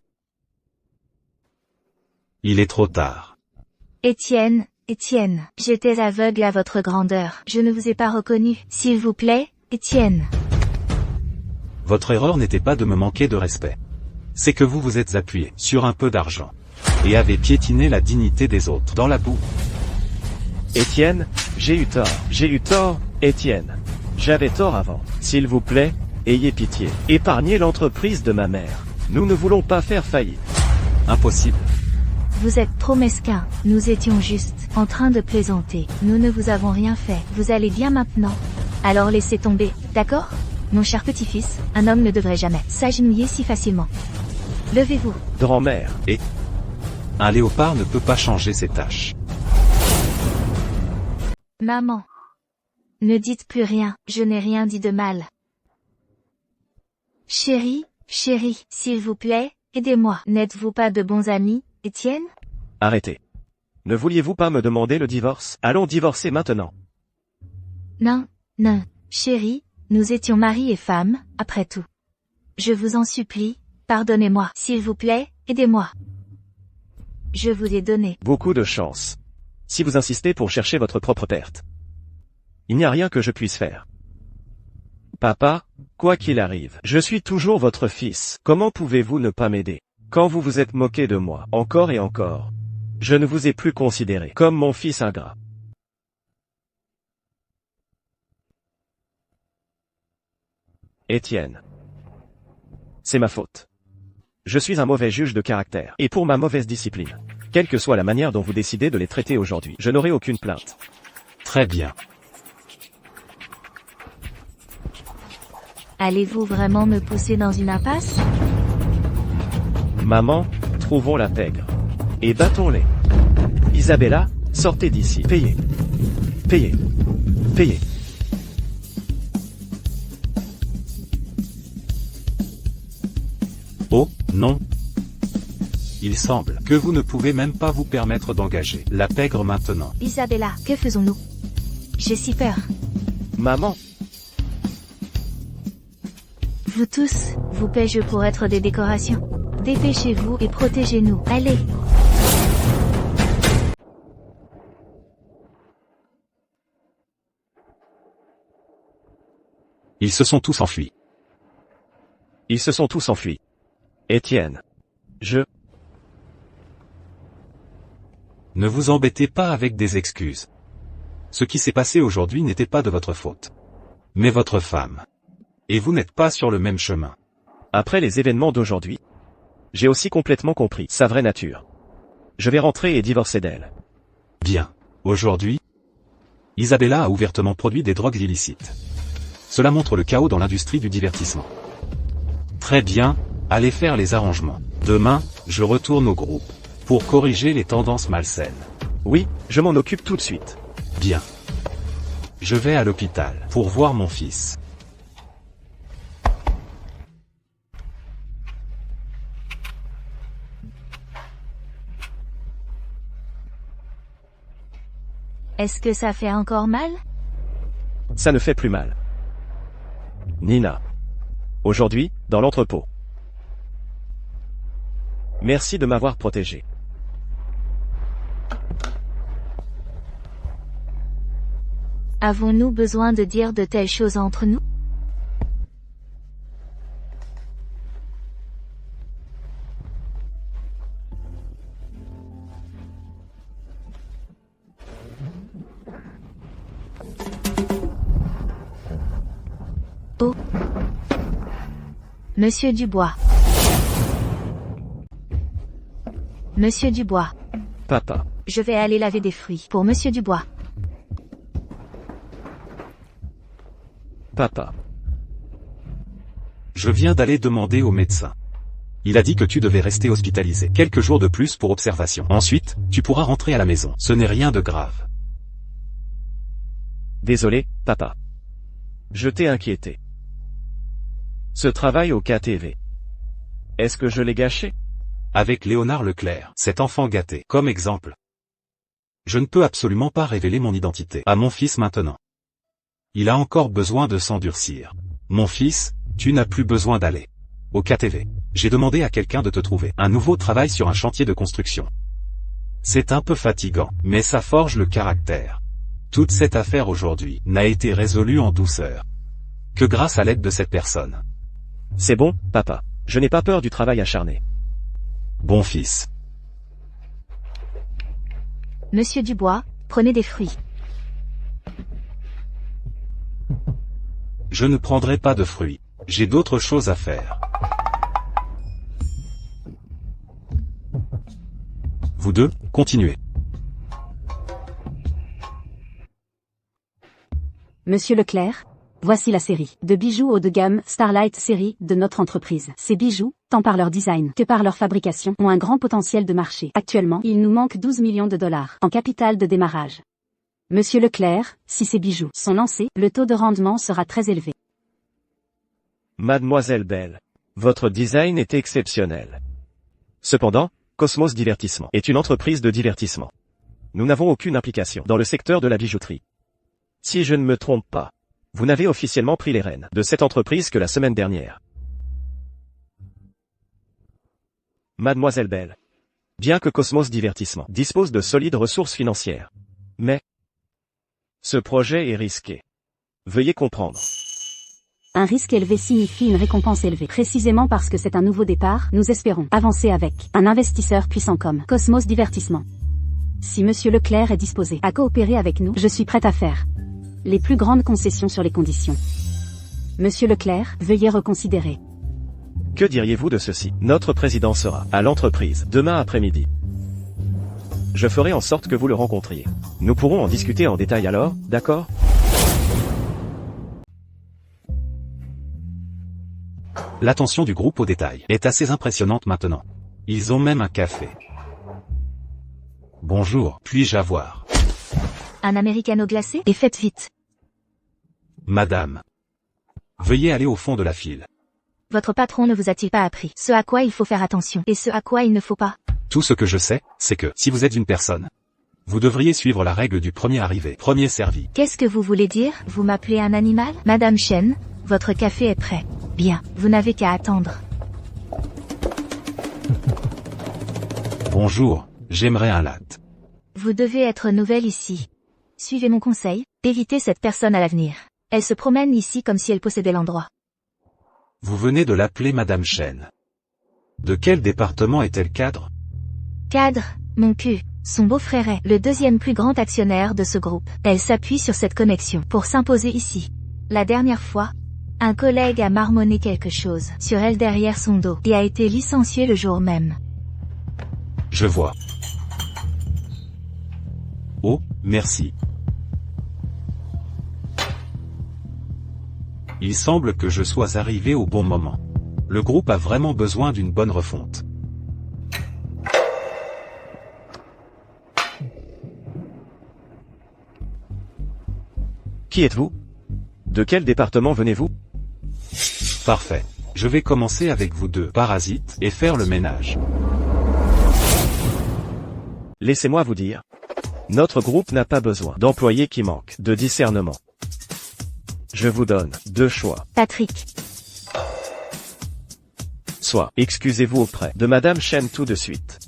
Il est trop tard. Étienne, Étienne, j'étais aveugle à votre grandeur. Je ne vous ai pas reconnu. S'il vous plaît, Étienne. Votre erreur n'était pas de me manquer de respect. C'est que vous vous êtes appuyé sur un peu d'argent. Et avez piétiné la dignité des autres dans la boue. Étienne, j'ai eu tort, Étienne. J'avais tort avant. S'il vous plaît, ayez pitié. Épargnez l'entreprise de ma mère. Nous ne voulons pas faire faillite. Impossible. Vous êtes trop mesquin. Nous étions juste en train de plaisanter. Nous ne vous avons rien fait. Vous allez bien maintenant? Alors laissez tomber, d'accord? Mon cher petit-fils, un homme ne devrait jamais s'agenouiller si facilement. Levez-vous. Grand-mère. Et un léopard ne peut pas changer ses tâches. Maman. Ne dites plus rien, je n'ai rien dit de mal. Chérie, s'il vous plaît, aidez-moi. N'êtes-vous pas de bons amis, Étienne? Arrêtez. Ne vouliez-vous pas me demander le divorce? Allons divorcer maintenant. Non, chérie, nous étions mari et femme, après tout. Je vous en supplie, pardonnez-moi. S'il vous plaît, aidez-moi. Je vous ai donné beaucoup de chance. Si vous insistez pour chercher votre propre perte, il n'y a rien que je puisse faire. Papa, quoi qu'il arrive, je suis toujours votre fils. Comment pouvez-vous ne pas m'aider? Quand vous vous êtes moqué de moi, encore et encore, je ne vous ai plus considéré comme mon fils ingrat. Étienne. C'est ma faute. Je suis un mauvais juge de caractère, et pour ma mauvaise discipline, quelle que soit la manière dont vous décidez de les traiter aujourd'hui, je n'aurai aucune plainte. Très bien. Allez-vous vraiment me pousser dans une impasse? Maman, trouvons la pègre. Et battons-les. Isabella, sortez d'ici. Payez. Payez. Payez. Oh, non. Il semble que vous ne pouvez même pas vous permettre d'engager la pègre maintenant. Isabella, que faisons-nous? J'ai si peur. Maman. Vous tous, vous paie-je pour être des décorations. Dépêchez-vous et protégez-nous. Allez. Ils se sont tous enfuis. Ils se sont tous enfuis. Étienne. Ne vous embêtez pas avec des excuses. Ce qui s'est passé aujourd'hui n'était pas de votre faute. Mais votre femme. Et vous n'êtes pas sur le même chemin. Après les événements d'aujourd'hui, j'ai aussi complètement compris sa vraie nature. Je vais rentrer et divorcer d'elle. Bien. Aujourd'hui, Isabella a ouvertement produit des drogues illicites. Cela montre le chaos dans l'industrie du divertissement. Très Très bien, allez faire les arrangements. Demain, je retourne au groupe. Pour corriger les tendances malsaines. Oui, je m'en occupe tout de suite. Bien. Je vais à l'hôpital pour voir mon fils. Est-ce que ça fait encore mal? Ça ne fait plus mal. Nina. Aujourd'hui, dans l'entrepôt. Merci de m'avoir protégé. Avons-nous besoin de dire de telles choses entre nous? Oh. Monsieur Dubois. Monsieur Dubois. Papa. Je vais aller laver des fruits pour Monsieur Dubois. Papa. Je viens d'aller demander au médecin. Il a dit que tu devais rester hospitalisé quelques jours de plus pour observation. Ensuite, tu pourras rentrer à la maison. Ce n'est rien de grave. Désolé, papa. Je t'ai inquiété. Ce travail au KTV. Est-ce que je l'ai gâché? Avec Léonard Leclerc, cet enfant gâté, comme exemple. Je ne peux absolument pas révéler mon identité à mon fils maintenant. Il a encore besoin de s'endurcir. Mon fils, tu n'as plus besoin d'aller au KTV. J'ai demandé à quelqu'un de te trouver un nouveau travail sur un chantier de construction. C'est un peu fatigant, mais ça forge le caractère. Toute cette affaire aujourd'hui n'a été résolue en douceur. Que grâce à l'aide de cette personne. C'est bon, papa. Je n'ai pas peur du travail acharné. Bon fils. Monsieur Dubois, prenez des fruits. Je ne prendrai pas de fruits. J'ai d'autres choses à faire. Vous deux, continuez. Monsieur Leclerc, voici la série de bijoux haut de gamme Starlight Série de notre entreprise. Ces bijoux, tant par leur design que par leur fabrication, ont un grand potentiel de marché. Actuellement, il nous manque 12 millions de dollars en capital de démarrage. Monsieur Leclerc, si ces bijoux sont lancés, le taux de rendement sera très élevé. Mademoiselle Bell. Votre design est exceptionnel. Cependant, Cosmos Divertissement est une entreprise de divertissement. Nous n'avons aucune implication dans le secteur de la bijouterie. Si je ne me trompe pas, vous n'avez officiellement pris les rênes de cette entreprise que la semaine dernière. Mademoiselle Bell. Bien que Cosmos Divertissement dispose de solides ressources financières. Mais ce projet est risqué. Veuillez comprendre. Un risque élevé signifie une récompense élevée. Précisément parce que c'est un nouveau départ, nous espérons avancer avec un investisseur puissant comme Cosmos Divertissement. Si Monsieur Leclerc est disposé à coopérer avec nous, je suis prête à faire les plus grandes concessions sur les conditions. Monsieur Leclerc, veuillez reconsidérer. Que diriez-vous de ceci? Notre président sera à l'entreprise demain après-midi. Je ferai en sorte que vous le rencontriez. Nous pourrons en discuter en détail alors, d'accord? L'attention du groupe aux détails est assez impressionnante maintenant. Ils ont même un café. Bonjour, puis-je avoir Un americano glacé? Et faites vite. Madame. Veuillez aller au fond de la file. Votre patron ne vous a-t-il pas appris ce à quoi il faut faire attention et ce à quoi il ne faut pas? Tout ce que je sais, c'est que, si vous êtes une personne, vous devriez suivre la règle du premier arrivé, premier servi. Qu'est-ce que vous voulez dire? Vous m'appelez un animal? Madame Chen, votre café est prêt. Bien, vous n'avez qu'à attendre. Bonjour, j'aimerais un latte. Vous devez être nouvelle ici. Suivez mon conseil, évitez cette personne à l'avenir. Elle se promène ici comme si elle possédait l'endroit. Vous venez de l'appeler Madame Chen. De quel département est-elle cadre? Cadre, mon cul. Son beau-frère est le deuxième plus grand actionnaire de ce groupe. Elle s'appuie sur cette connexion pour s'imposer ici. La dernière fois, un collègue a marmonné quelque chose sur elle derrière son dos et a été licencié le jour même. Je vois. Oh, merci. Il semble que je sois arrivé au bon moment. Le groupe a vraiment besoin d'une bonne refonte. Qui êtes-vous? De quel département venez-vous? Parfait. Je vais commencer avec vous deux parasites et faire le ménage. Laissez-moi vous dire. Notre groupe n'a pas besoin d'employés qui manquent de discernement. Je vous donne deux choix. Patrick. Soit, excusez-vous auprès de Madame Chen tout de suite.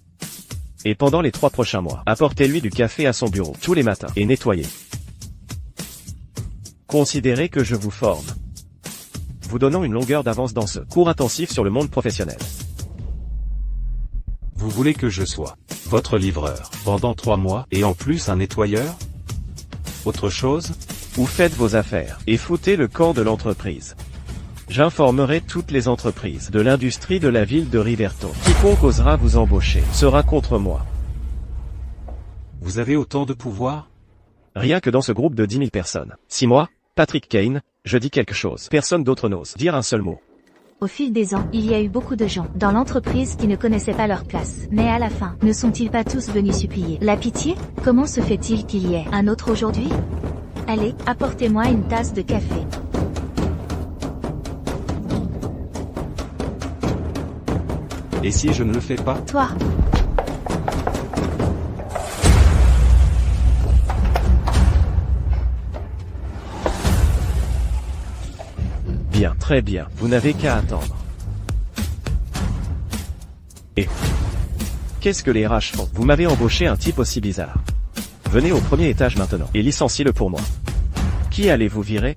Et pendant les 3 prochains mois, apportez-lui du café à son bureau tous les matins et nettoyez. Considérez que je vous forme, vous donnant une longueur d'avance dans ce cours intensif sur le monde professionnel. Vous voulez que je sois votre livreur pendant 3 mois et en plus un nettoyeur? Autre chose? Ou faites vos affaires et foutez le camp de l'entreprise. J'informerai toutes les entreprises de l'industrie de la ville de Riverton. Quiconque osera vous embaucher sera contre moi. Vous avez autant de pouvoir? Rien que dans ce groupe de 10 000 personnes. Si moi, Patrick Kane, je dis quelque chose, personne d'autre n'ose dire un seul mot. Au fil des ans, il y a eu beaucoup de gens dans l'entreprise qui ne connaissaient pas leur place. Mais à la fin, ne sont-ils pas tous venus supplier la pitié? Comment se fait-il qu'il y ait un autre aujourd'hui? Allez, apportez-moi une tasse de café. Et si je ne le fais pas? Toi. Bien, très bien, vous n'avez qu'à attendre. Et qu'est-ce que les RH font? Vous m'avez embauché un type aussi bizarre. Venez au premier étage maintenant et licenciez-le pour moi. Qui allez-vous virer?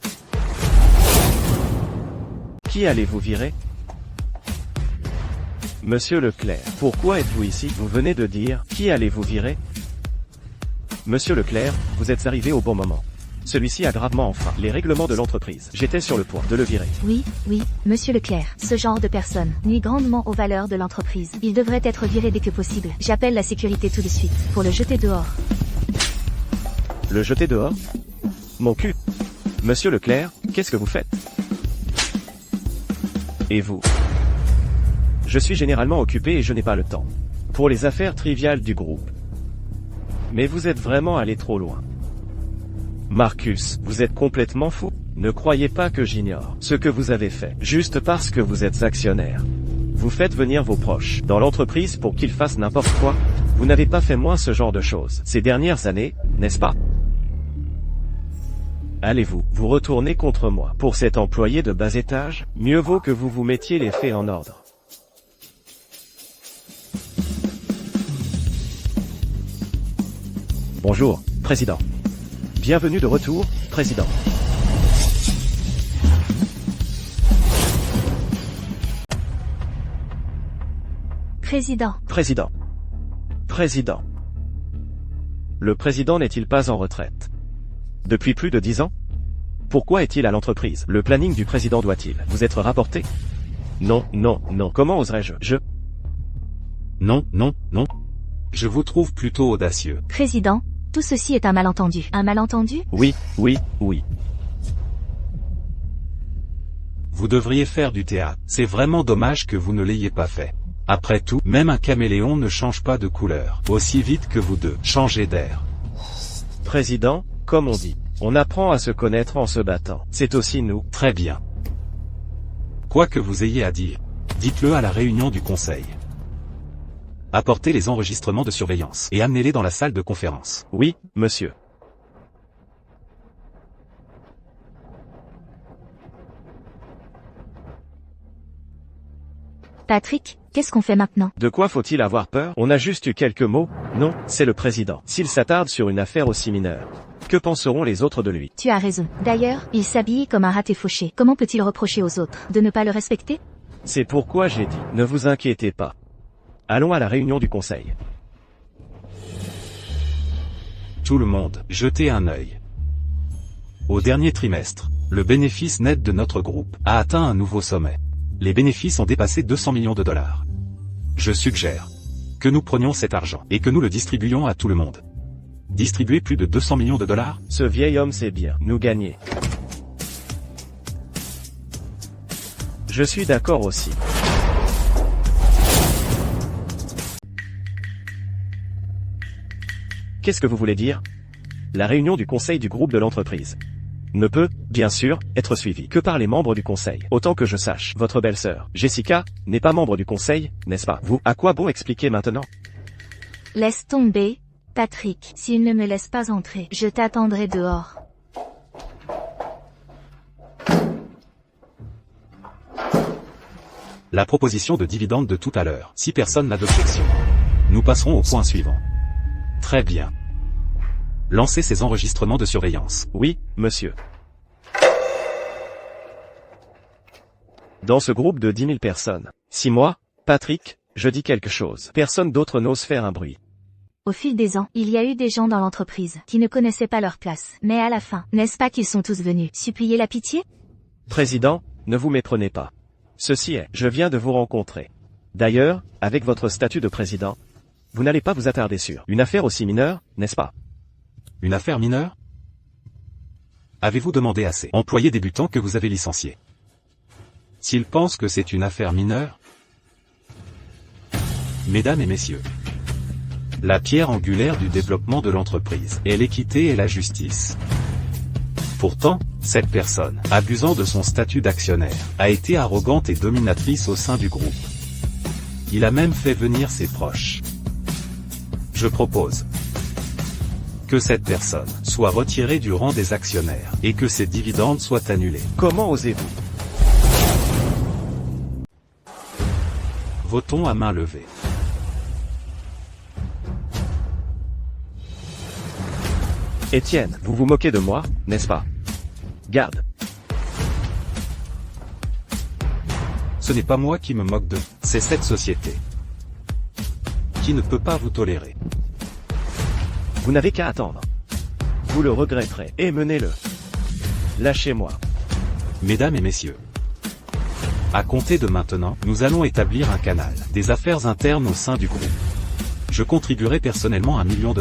Qui allez-vous virer? Monsieur Leclerc, pourquoi êtes-vous ici? Vous venez de dire, qui allez-vous virer? Monsieur Leclerc, vous êtes arrivé au bon moment. Celui-ci a gravement enfreint les règlements de l'entreprise. J'étais sur le point de le virer. Oui, monsieur Leclerc. Ce genre de personne nuit grandement aux valeurs de l'entreprise. Il devrait être viré dès que possible. J'appelle la sécurité tout de suite pour le jeter dehors. Le jeter dehors? Mon cul. Monsieur Leclerc, qu'est-ce que vous faites? Et vous? Je suis généralement occupé et je n'ai pas le temps pour les affaires triviales du groupe. Mais vous êtes vraiment allé trop loin. Marcus, vous êtes complètement fou. Ne croyez pas que j'ignore ce que vous avez fait, juste parce que vous êtes actionnaire. Vous faites venir vos proches dans l'entreprise pour qu'ils fassent n'importe quoi. Vous n'avez pas fait moins ce genre de choses ces dernières années, n'est-ce pas? Allez-vous vous retourner contre moi pour cet employé de bas étage? Mieux vaut que vous vous mettiez les faits en ordre. Bonjour, Président. Bienvenue de retour, Président. Président. Président. Président. Le président n'est-il pas en retraite? Depuis plus de 10 ans? Pourquoi est-il à l'entreprise? Le planning du président doit-il vous être rapporté? Non, non, non. Comment oserais-je? Non. Je vous trouve plutôt audacieux. Président, tout ceci est un malentendu. Un malentendu? Oui. Vous devriez faire du théâtre. C'est vraiment dommage que vous ne l'ayez pas fait. Après tout, même un caméléon ne change pas de couleur aussi vite que vous deux. Changez d'air. Président, comme on dit, on apprend à se connaître en se battant. C'est aussi nous. Très bien. Quoi que vous ayez à dire, dites-le à la réunion du conseil. Apportez les enregistrements de surveillance et amenez-les dans la salle de conférence. Oui, monsieur. Patrick, qu'est-ce qu'on fait maintenant? De quoi faut-il avoir peur? On a juste eu quelques mots. Non, c'est le président. S'il s'attarde sur une affaire aussi mineure, que penseront les autres de lui? Tu as raison. D'ailleurs, il s'habille comme un raté fauché. Comment peut-il reprocher aux autres de ne pas le respecter? C'est pourquoi j'ai dit, ne vous inquiétez pas. Allons à la réunion du conseil. Tout le monde, jetez un œil. Au dernier trimestre, le bénéfice net de notre groupe a atteint un nouveau sommet. Les bénéfices ont dépassé 200 millions de dollars. Je suggère que nous prenions cet argent et que nous le distribuions à tout le monde. Distribuer plus de 200 millions de dollars? Ce vieil homme sait bien nous gagner. Je suis d'accord aussi. Qu'est-ce que vous voulez dire? La réunion du conseil du groupe de l'entreprise ne peut, bien sûr, être suivie que par les membres du conseil. Autant que je sache, votre belle-sœur, Jessica, n'est pas membre du conseil, n'est-ce pas? Vous, à quoi bon expliquer maintenant? Laisse tomber, Patrick. S'il ne me laisse pas entrer, je t'attendrai dehors. La proposition de dividende de tout à l'heure. Si personne n'a d'objection, nous passerons au point suivant. Très bien. Lancez ces enregistrements de surveillance. Oui, monsieur. Dans ce groupe de 10 000 personnes, si moi, Patrick, je dis quelque chose, personne d'autre n'ose faire un bruit. Au fil des ans, il y a eu des gens dans l'entreprise qui ne connaissaient pas leur place. Mais à la fin, n'est-ce pas qu'ils sont tous venus supplier la pitié? Président, ne vous méprenez pas. Ceci est, je viens de vous rencontrer. D'ailleurs, avec votre statut de président, vous n'allez pas vous attarder sur une affaire aussi mineure, n'est-ce pas? Une affaire mineure? Avez-vous demandé à ces employés débutants que vous avez licenciés s'ils pensent que c'est une affaire mineure? Mesdames et messieurs, la pierre angulaire du développement de l'entreprise est l'équité et la justice. Pourtant, cette personne, abusant de son statut d'actionnaire, a été arrogante et dominatrice au sein du groupe. Il a même fait venir ses proches. Je propose que cette personne soit retirée du rang des actionnaires et que ses dividendes soient annulés. Comment osez-vous? Votons à main levée. Étienne, vous vous moquez de moi, n'est-ce pas? Garde. Ce n'est pas moi qui me moque de, c'est cette société qui ne peut pas vous tolérer. Vous n'avez qu'à attendre. Vous le regretterez, et menez-le. Lâchez-moi. Mesdames et messieurs, à compter de maintenant, nous allons établir un canal des affaires internes au sein du groupe. Je contribuerai personnellement $1 million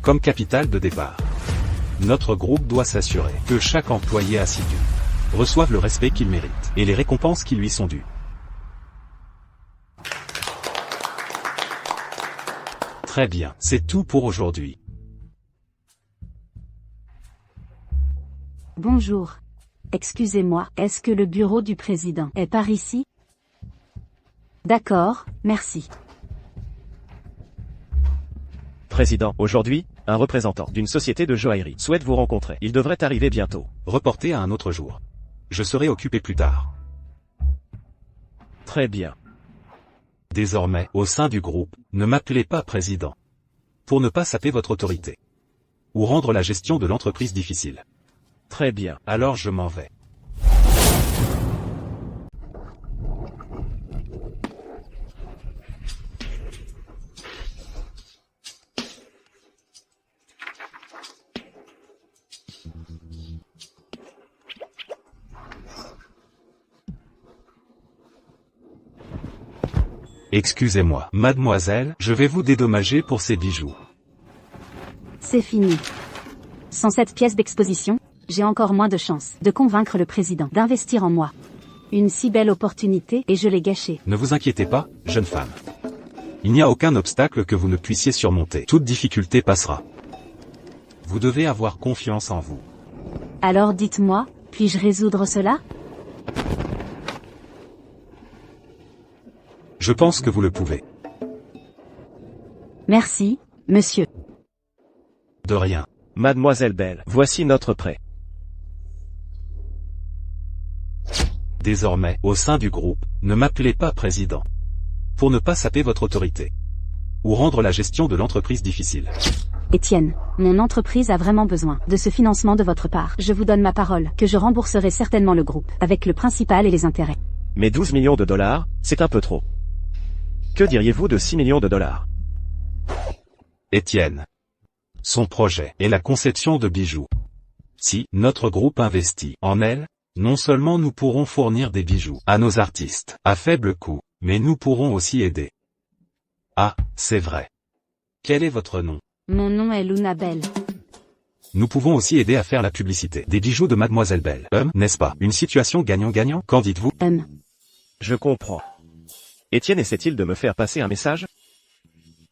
comme capital de départ. Notre groupe doit s'assurer que chaque employé assidu reçoive le respect qu'il mérite et les récompenses qui lui sont dues. Très bien, c'est tout pour aujourd'hui. Bonjour. Excusez-moi, est-ce que le bureau du président est par ici? D'accord, merci. Président, aujourd'hui, un représentant d'une société de joaillerie souhaite vous rencontrer. Il devrait arriver bientôt. Reporté à un autre jour. Je serai occupé plus tard. Très bien. Désormais, au sein du groupe, ne m'appelez pas président. Pour ne pas saper votre autorité. Ou rendre la gestion de l'entreprise difficile. Très bien. Alors je m'en vais. Excusez-moi, mademoiselle, je vais vous dédommager pour ces bijoux. C'est fini. Sans cette pièce d'exposition, j'ai encore moins de chances de convaincre le président d'investir en moi. Une si belle opportunité et je l'ai gâchée. Ne vous inquiétez pas, jeune femme. Il n'y a aucun obstacle que vous ne puissiez surmonter. Toute difficulté passera. Vous devez avoir confiance en vous. Alors dites-moi, puis-je résoudre cela? Je pense que vous le pouvez. Merci, monsieur. De rien. Mademoiselle Belle, voici notre prêt. Désormais, au sein du groupe, ne m'appelez pas président. Pour ne pas saper votre autorité. Ou rendre la gestion de l'entreprise difficile. Étienne, mon entreprise a vraiment besoin de ce financement de votre part. Je vous donne ma parole que je rembourserai certainement le groupe, avec le principal et les intérêts. Mais $12 millions, c'est un peu trop. Que diriez-vous de $6 millions? Étienne. Son projet est la conception de bijoux. Si notre groupe investit en elle, non seulement nous pourrons fournir des bijoux à nos artistes à faible coût, mais nous pourrons aussi aider. Ah, c'est vrai. Quel est votre nom? Mon nom est Luna Belle. Nous pouvons aussi aider à faire la publicité des bijoux de Mademoiselle Belle. N'est-ce pas? Une situation gagnant-gagnant? Qu'en dites-vous? Je comprends. Étienne essaie-t-il de me faire passer un message?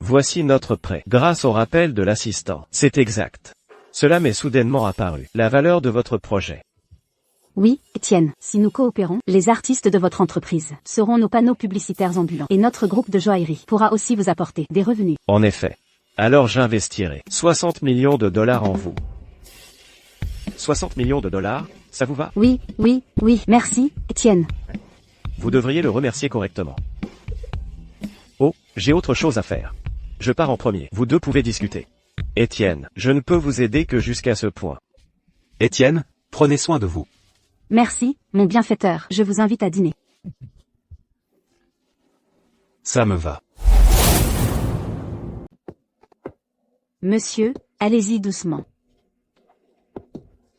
Voici notre prêt. Grâce au rappel de l'assistant. C'est exact. Cela m'est soudainement apparu. La valeur de votre projet. Oui, Étienne, si nous coopérons, les artistes de votre entreprise seront nos panneaux publicitaires ambulants. Et notre groupe de joaillerie pourra aussi vous apporter des revenus. En effet. Alors j'investirai 60 millions de dollars en vous. 60 millions de dollars, ça vous va? Oui, merci, Étienne. Vous devriez le remercier correctement. Oh, j'ai autre chose à faire. Je pars en premier. Vous deux pouvez discuter. Étienne, je ne peux vous aider que jusqu'à ce point. Étienne, prenez soin de vous. Merci, mon bienfaiteur. Je vous invite à dîner. Ça me va. Monsieur, allez-y doucement.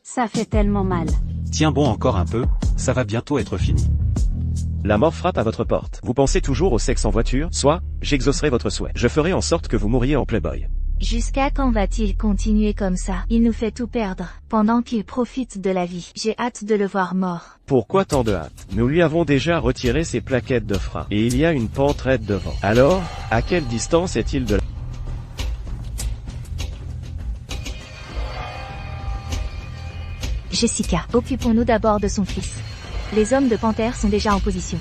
Ça fait tellement mal. Tiens bon encore un peu, ça va bientôt être fini. La mort frappe à votre porte. Vous pensez toujours au sexe en voiture? Soit, j'exaucerai votre souhait. Je ferai en sorte que vous mouriez en playboy. Jusqu'à quand va-t-il continuer comme ça? Il nous fait tout perdre, pendant qu'il profite de la vie. J'ai hâte de le voir mort. Pourquoi tant de hâte? Nous lui avons déjà retiré ses plaquettes de frein. Et il y a une pente raide devant. Alors, à quelle distance est-il de la... Jessica, occupons-nous d'abord de son fils. Les hommes de Panthère sont déjà en position.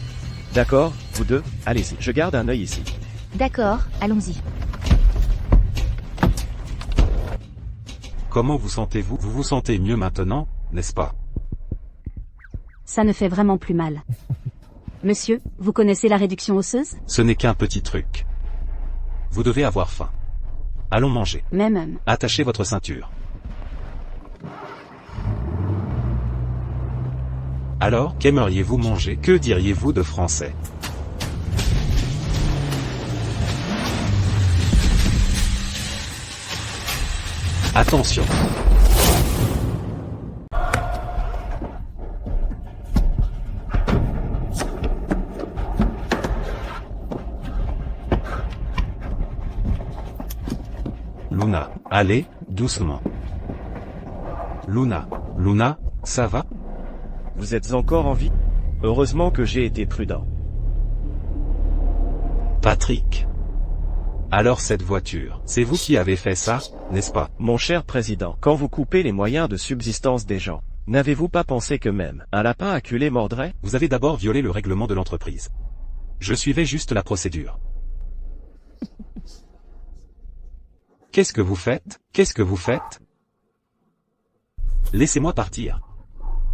D'accord, vous deux, allez-y. Je garde un œil ici. D'accord, allons-y. Comment vous sentez-vous? Vous vous sentez mieux maintenant, n'est-ce pas? Ça ne fait vraiment plus mal. Monsieur, vous connaissez la réduction osseuse? Ce n'est qu'un petit truc. Vous devez avoir faim. Allons manger. Même. Attachez votre ceinture. Alors, qu'aimeriez-vous manger? Que diriez-vous de français? Attention. Luna, allez, doucement. Luna, ça va? Vous êtes encore en vie? Heureusement que j'ai été prudent. Patrick. Alors cette voiture, c'est vous qui avez fait ça, n'est-ce pas? Mon cher président, quand vous coupez les moyens de subsistance des gens, n'avez-vous pas pensé que même un lapin acculé mordrait? Vous avez d'abord violé le règlement de l'entreprise. Je suivais juste la procédure. Qu'est-ce que vous faites? Qu'est-ce que vous faites? Laissez-moi partir.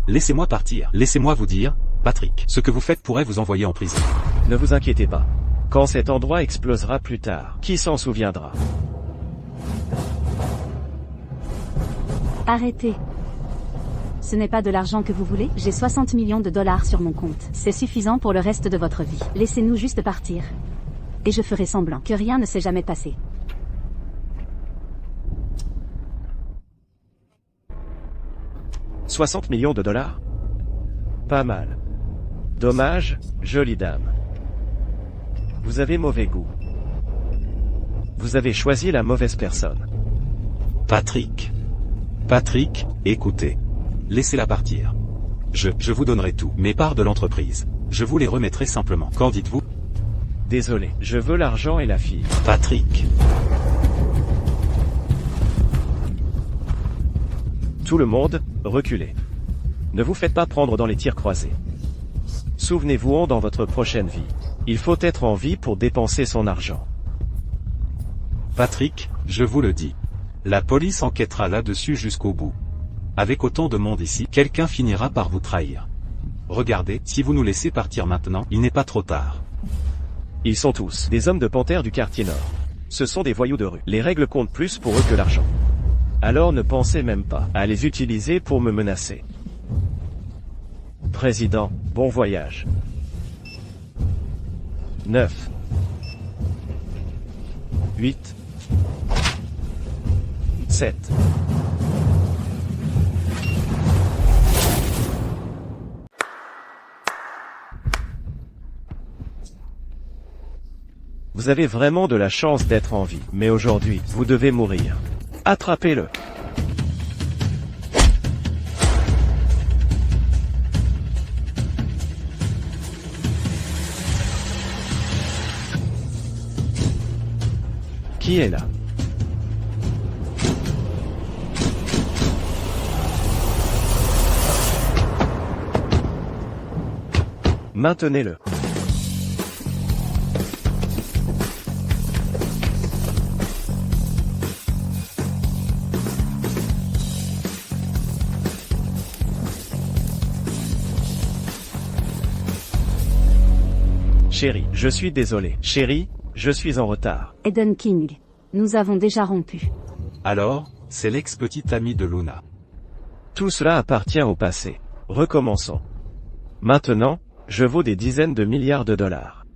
Laissez-moi partir. Laissez-moi vous dire, Patrick, ce que vous faites pourrait vous envoyer en prison. Ne vous inquiétez pas. Quand cet endroit explosera plus tard, qui s'en souviendra? Arrêtez. Ce n'est pas de l'argent que vous voulez? J'ai 60 millions de dollars sur mon compte. C'est suffisant pour le reste de votre vie. Laissez-nous juste partir. Et je ferai semblant que rien ne s'est jamais passé. « 60 millions de dollars? Pas mal. Dommage, jolie dame. Vous avez mauvais goût. Vous avez choisi la mauvaise personne. Patrick, écoutez. Laissez-la partir. Je vous donnerai tout, mes parts de l'entreprise. Je vous les remettrai simplement. Qu'en dites-vous? Désolé, je veux l'argent et la fille. Patrick. Tout le monde, reculez. Ne vous faites pas prendre dans les tirs croisés. Souvenez-vous dans votre prochaine vie. Il faut être en vie pour dépenser son argent. Patrick, je vous le dis. La police enquêtera là-dessus jusqu'au bout. Avec autant de monde ici, quelqu'un finira par vous trahir. Regardez, si vous nous laissez partir maintenant, il n'est pas trop tard. Ils sont tous des hommes de Panthère du quartier nord. Ce sont des voyous de rue. Les règles comptent plus pour eux que l'argent. Alors ne pensez même pas à les utiliser pour me menacer. Président, bon voyage. 9. 8. 7. Vous avez vraiment de la chance d'être en vie, mais aujourd'hui, vous devez mourir. Attrapez-le. Qui est là? Maintenez-le. Chérie, je suis désolé. Chérie, je suis en retard. Eden King. Nous avons déjà rompu. Alors, c'est l'ex-petite amie de Luna. Tout cela appartient au passé. Recommençons. Maintenant, je vaux des dizaines de milliards de dollars.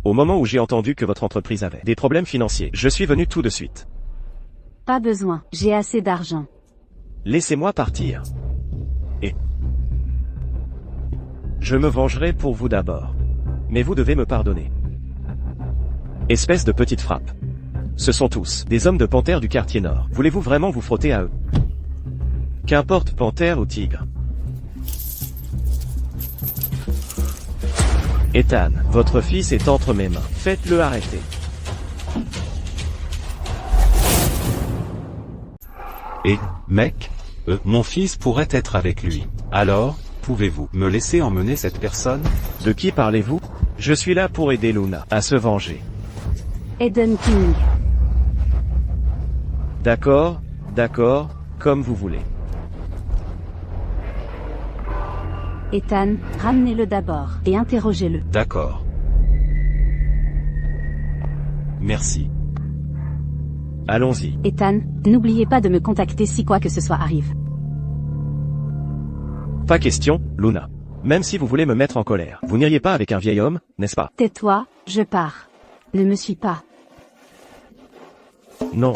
Au moment où j'ai entendu que votre entreprise avait des problèmes financiers, je suis venu tout de suite. Pas besoin, j'ai assez d'argent. Laissez-moi partir. Et je me vengerai pour vous d'abord. Mais vous devez me pardonner. Espèce de petite frappe. Ce sont tous des hommes de panthère du quartier nord. Voulez-vous vraiment vous frotter à eux? Qu'importe panthère ou tigre. Ethan, votre fils est entre mes mains. Faites-le arrêter. Et, mec, mon fils pourrait être avec lui. Alors, pouvez-vous me laisser emmener cette personne? De qui parlez-vous? Je suis là pour aider Luna à se venger. Eden King. D'accord, d'accord, comme vous voulez. Ethan, ramenez-le d'abord, et interrogez-le. D'accord. Merci. Allons-y. Ethan, n'oubliez pas de me contacter si quoi que ce soit arrive. Pas question, Luna. Même si vous voulez me mettre en colère, vous n'iriez pas avec un vieil homme, n'est-ce pas? Tais-toi, je pars. Ne me suis pas. Non.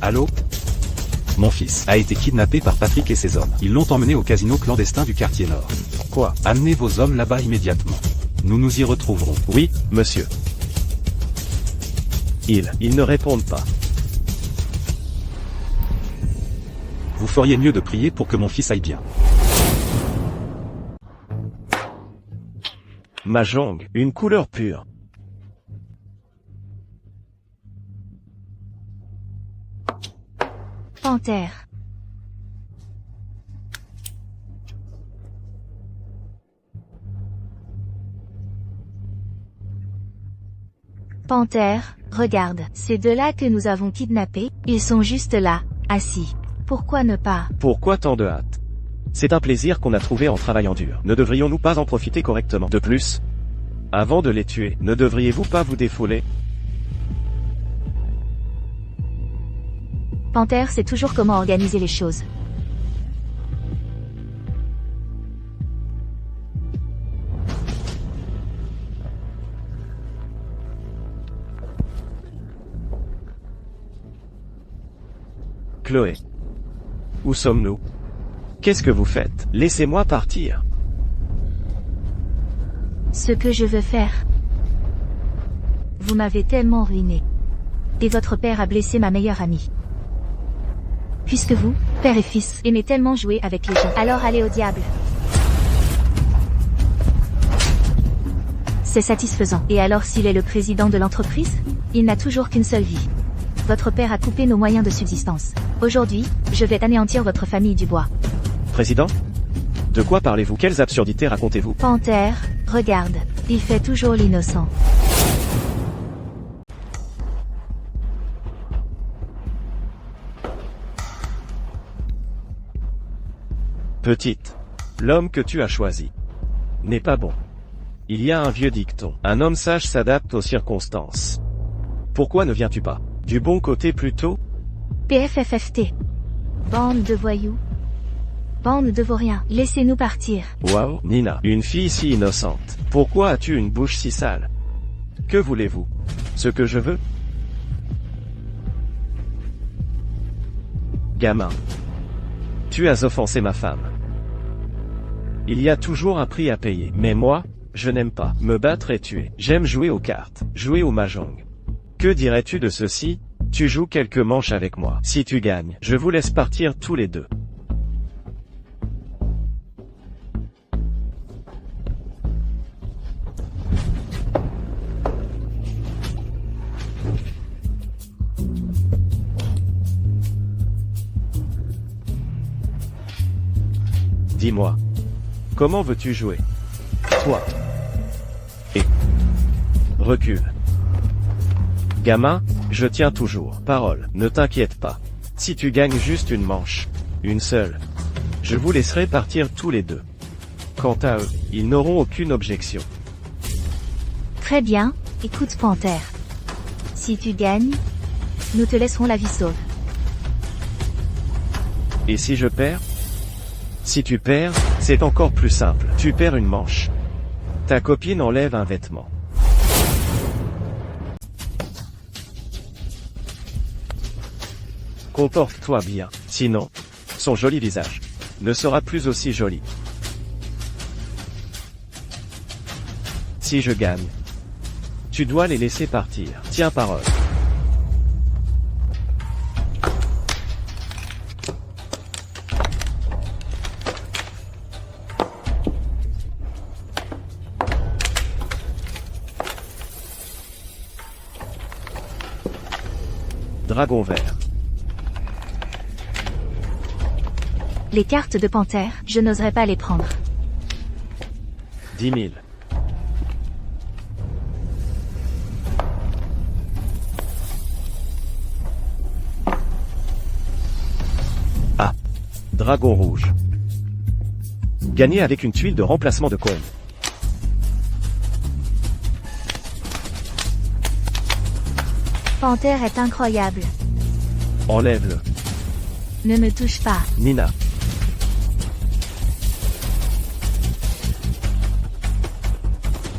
Allô? Mon fils a été kidnappé par Patrick et ses hommes. Ils l'ont emmené au casino clandestin du quartier nord. Quoi? Amenez vos hommes là-bas immédiatement. Nous nous y retrouverons. Oui, monsieur. Ils ne répondent pas. Vous feriez mieux de prier pour que mon fils aille bien. Mahjong, une couleur pure. Panthère. Panthère, regarde, ces deux-là que nous avons kidnappés, ils sont juste là, assis. Pourquoi ne pas? Pourquoi tant de hâte? C'est un plaisir qu'on a trouvé en travaillant dur. Ne devrions-nous pas en profiter correctement? De plus, avant de les tuer, ne devriez-vous pas vous défouler? Panthère sait toujours comment organiser les choses. Chloé. Où sommes-nous? Qu'est-ce que vous faites? Laissez-moi partir. Ce que je veux faire. Vous m'avez tellement ruiné. Et votre père a blessé ma meilleure amie. Puisque vous, père et fils, aimez tellement jouer avec les gens, alors allez au diable. C'est satisfaisant. Et alors s'il est le président de l'entreprise? Il n'a toujours qu'une seule vie. Votre père a coupé nos moyens de subsistance. Aujourd'hui, je vais anéantir votre famille du bois. Président? De quoi parlez-vous? Quelles absurdités racontez-vous? Panthère, regarde, il fait toujours l'innocent. Petite. L'homme que tu as choisi n'est pas bon. Il y a un vieux dicton. Un homme sage s'adapte aux circonstances. Pourquoi ne viens-tu pas du bon côté plutôt? PFFFT. Bande de voyous. Bande de vauriens. Laissez-nous partir. Waouh, Nina, une fille si innocente. Pourquoi as-tu une bouche si sale? Que voulez-vous? Ce que je veux? Gamin. Tu as offensé ma femme. Il y a toujours un prix à payer. Mais moi, je n'aime pas me battre et tuer. J'aime jouer aux cartes, jouer au mahjong. Que dirais-tu de ceci? Tu joues quelques manches avec moi. Si tu gagnes, je vous laisse partir tous les deux. Dis-moi. Comment veux-tu jouer? Toi. Et. Recule. Gamin, je tiens toujours. Parole, ne t'inquiète pas. Si tu gagnes juste une manche, une seule, je vous laisserai partir tous les deux. Quant à eux, ils n'auront aucune objection. Très bien, écoute Panthère. Si tu gagnes, nous te laisserons la vie sauve. Et si je perds? Si tu perds, c'est encore plus simple. Tu perds une manche. Ta copine enlève un vêtement. Comporte-toi bien, sinon, son joli visage ne sera plus aussi joli. Si je gagne, tu dois les laisser partir. Tiens parole. Dragon vert. Les cartes de Panthère, je n'oserais pas les prendre. 10 000. Ah. Dragon rouge. Gagné avec une tuile de remplacement de combe. Panthère est incroyable. Enlève-le. Ne me touche pas. Nina.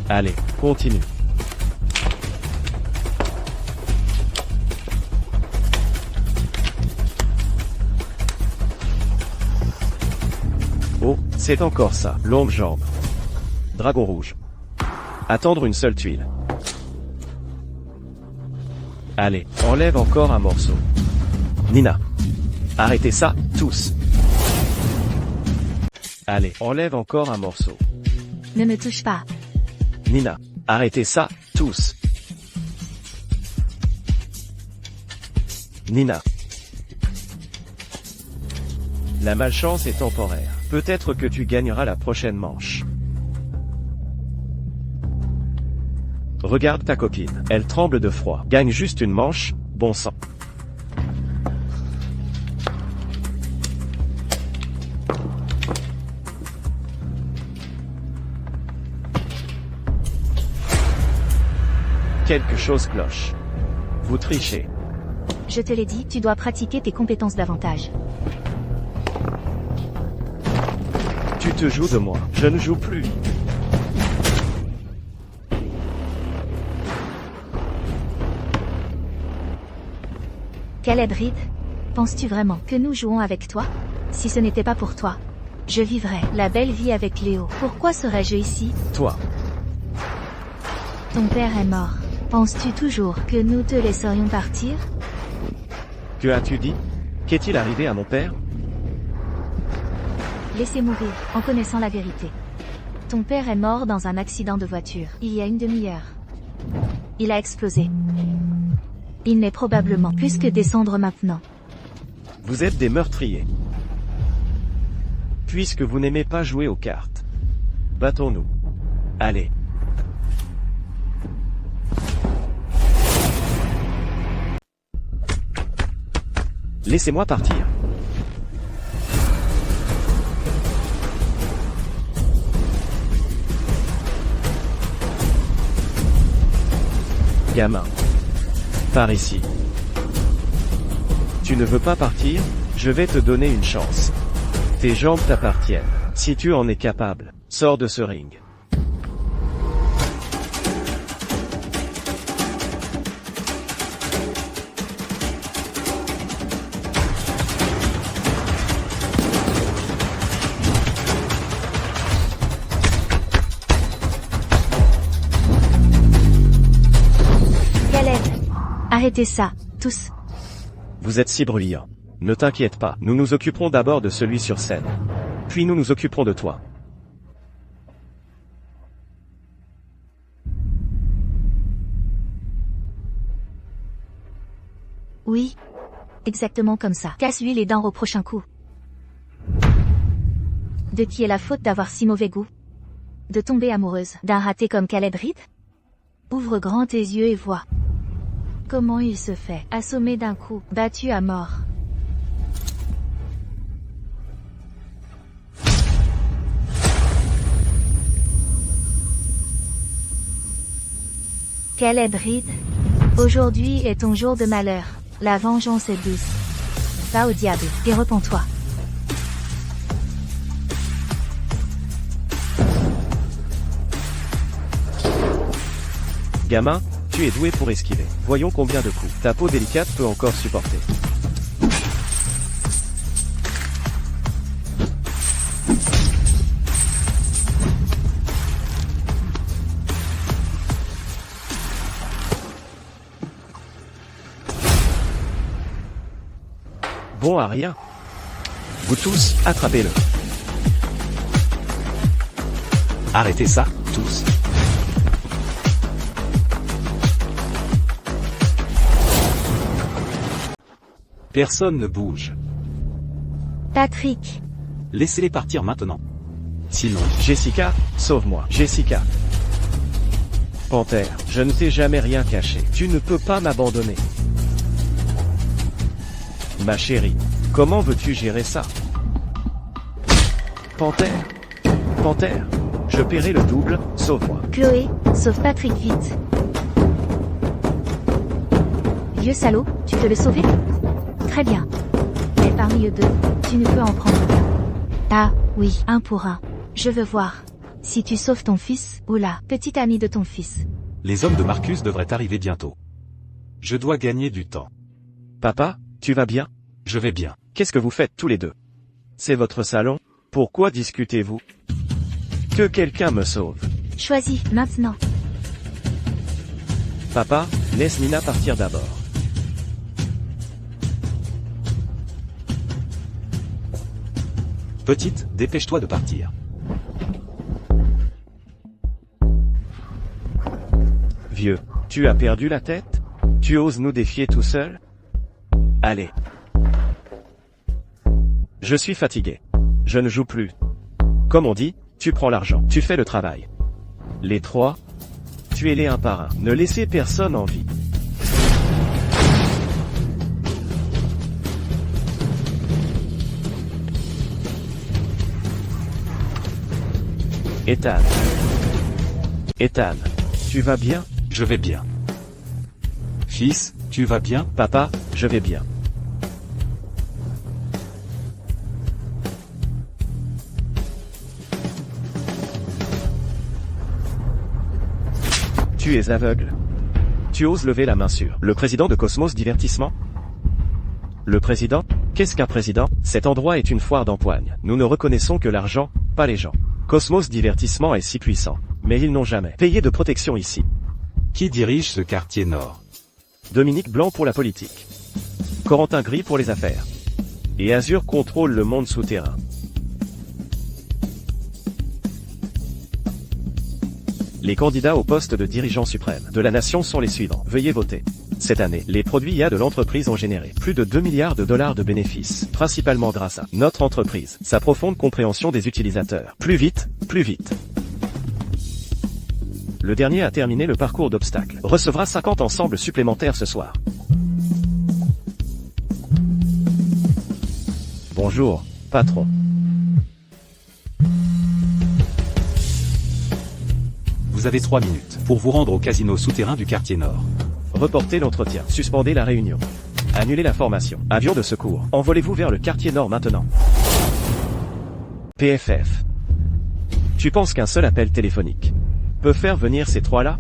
Allez, continue. Oh, c'est encore ça. Longue jambe. Dragon rouge. Attendre une seule tuile. Allez, enlève encore un morceau. Nina. Arrêtez ça, tous. Allez, enlève encore un morceau. Ne me touche pas. Nina. Arrêtez ça, tous. Nina. La malchance est temporaire. Peut-être que tu gagneras la prochaine manche. Regarde ta copine. Elle tremble de froid. Gagne juste une manche, bon sang. Quelque chose cloche. Vous trichez. Je te l'ai dit, tu dois pratiquer tes compétences davantage. Tu te joues de moi. Je ne joue plus. Caleb Reed, penses-tu vraiment que nous jouons avec toi? Si ce n'était pas pour toi, je vivrais la belle vie avec Léo. Pourquoi serais-je ici? Toi. Ton père est mort. Penses-tu toujours que nous te laisserions partir? Que as-tu dit? Qu'est-il arrivé à mon père? Laissez mourir, en connaissant la vérité. Ton père est mort dans un accident de voiture, il y a une demi-heure. Il a explosé. Il n'est probablement plus que des cendres maintenant. Vous êtes des meurtriers. Puisque vous n'aimez pas jouer aux cartes. Battons-nous. Allez. Laissez-moi partir. Gamin. Par ici. Tu ne veux pas partir? Je vais te donner une chance. Tes jambes t'appartiennent. Si tu en es capable, sors de ce ring. Arrêtez ça, tous. Vous êtes si bruyants. Ne t'inquiète pas, nous nous occuperons d'abord de celui sur scène. Puis nous nous occuperons de toi. Oui. Exactement comme ça. Casse-lui les dents au prochain coup. De qui est la faute d'avoir si mauvais goût? De tomber amoureuse d'un raté comme Caleb Reed? Ouvre grand tes yeux et vois. Comment il se fait assommer d'un coup, battu à mort. Caleb Reed, aujourd'hui est ton jour de malheur. La vengeance est douce. Va au diable et repens-toi. Gamin, tu es doué pour esquiver. Voyons combien de coups ta peau délicate peut encore supporter. Bon à rien. Vous tous, attrapez-le. Arrêtez ça, tous. Personne ne bouge. Patrick, Laissez-les partir maintenant. Sinon, Jessica, sauve-moi. Jessica. Panthère, je ne t'ai jamais rien caché. Tu ne peux pas m'abandonner. Ma chérie, comment veux-tu gérer ça? Panthère. Panthère. Je paierai le double, sauve-moi. Chloé, sauve Patrick vite. Vieux salaud, tu peux le sauver? Très bien. Mais parmi eux deux, tu ne peux en prendre qu'un. Ah, oui, un pour un. Je veux voir. Si tu sauves ton fils, ou la petite amie de ton fils. les hommes de Marcus devraient arriver bientôt. Je dois gagner du temps. Papa, tu vas bien? Je vais bien. Qu'est-ce que vous faites tous les deux? C'est votre salon? Pourquoi discutez-vous? Que quelqu'un me sauve. Choisis, maintenant. Papa, laisse Nina partir d'abord. Petite, dépêche-toi de partir. Vieux, tu as perdu la tête? Tu oses nous défier tout seul? Allez. Je suis fatigué. Je ne joue plus. Comme on dit, tu prends l'argent, tu fais le travail. Les trois, tuez-les un par un. Ne laissez personne en vie. Ethan. Ethan, tu vas bien? Je vais bien. Fils, tu vas bien? Papa, je vais bien. Tu es aveugle. Tu oses lever la main sur le président de Cosmos Divertissement? Le président? Qu'est-ce qu'un président? Cet endroit est une foire d'empoigne. Nous ne reconnaissons que l'argent, pas les gens. Cosmos Divertissement est si puissant, mais ils n'ont jamais payé de protection ici. Qui dirige ce quartier nord? Dominique Blanc pour la politique. Corentin Gris pour les affaires. Et Azur contrôle le monde souterrain. Les candidats au poste de dirigeant suprême de la nation sont les suivants. Veuillez voter. Cette année, les produits IA de l'entreprise ont généré plus de 2 milliards de dollars de bénéfices, principalement grâce à notre entreprise, sa profonde compréhension des utilisateurs. Plus vite, plus vite. Le dernier à terminer le parcours d'obstacles recevra 50 ensembles supplémentaires ce soir. Bonjour, patron. Vous avez 3 minutes pour vous rendre au casino souterrain du quartier nord. Reportez l'entretien. Suspendez la réunion. Annulez la formation. Avion de secours. Envolez-vous vers le quartier nord maintenant. PFF. Tu penses qu'un seul appel téléphonique peut faire venir ces trois-là?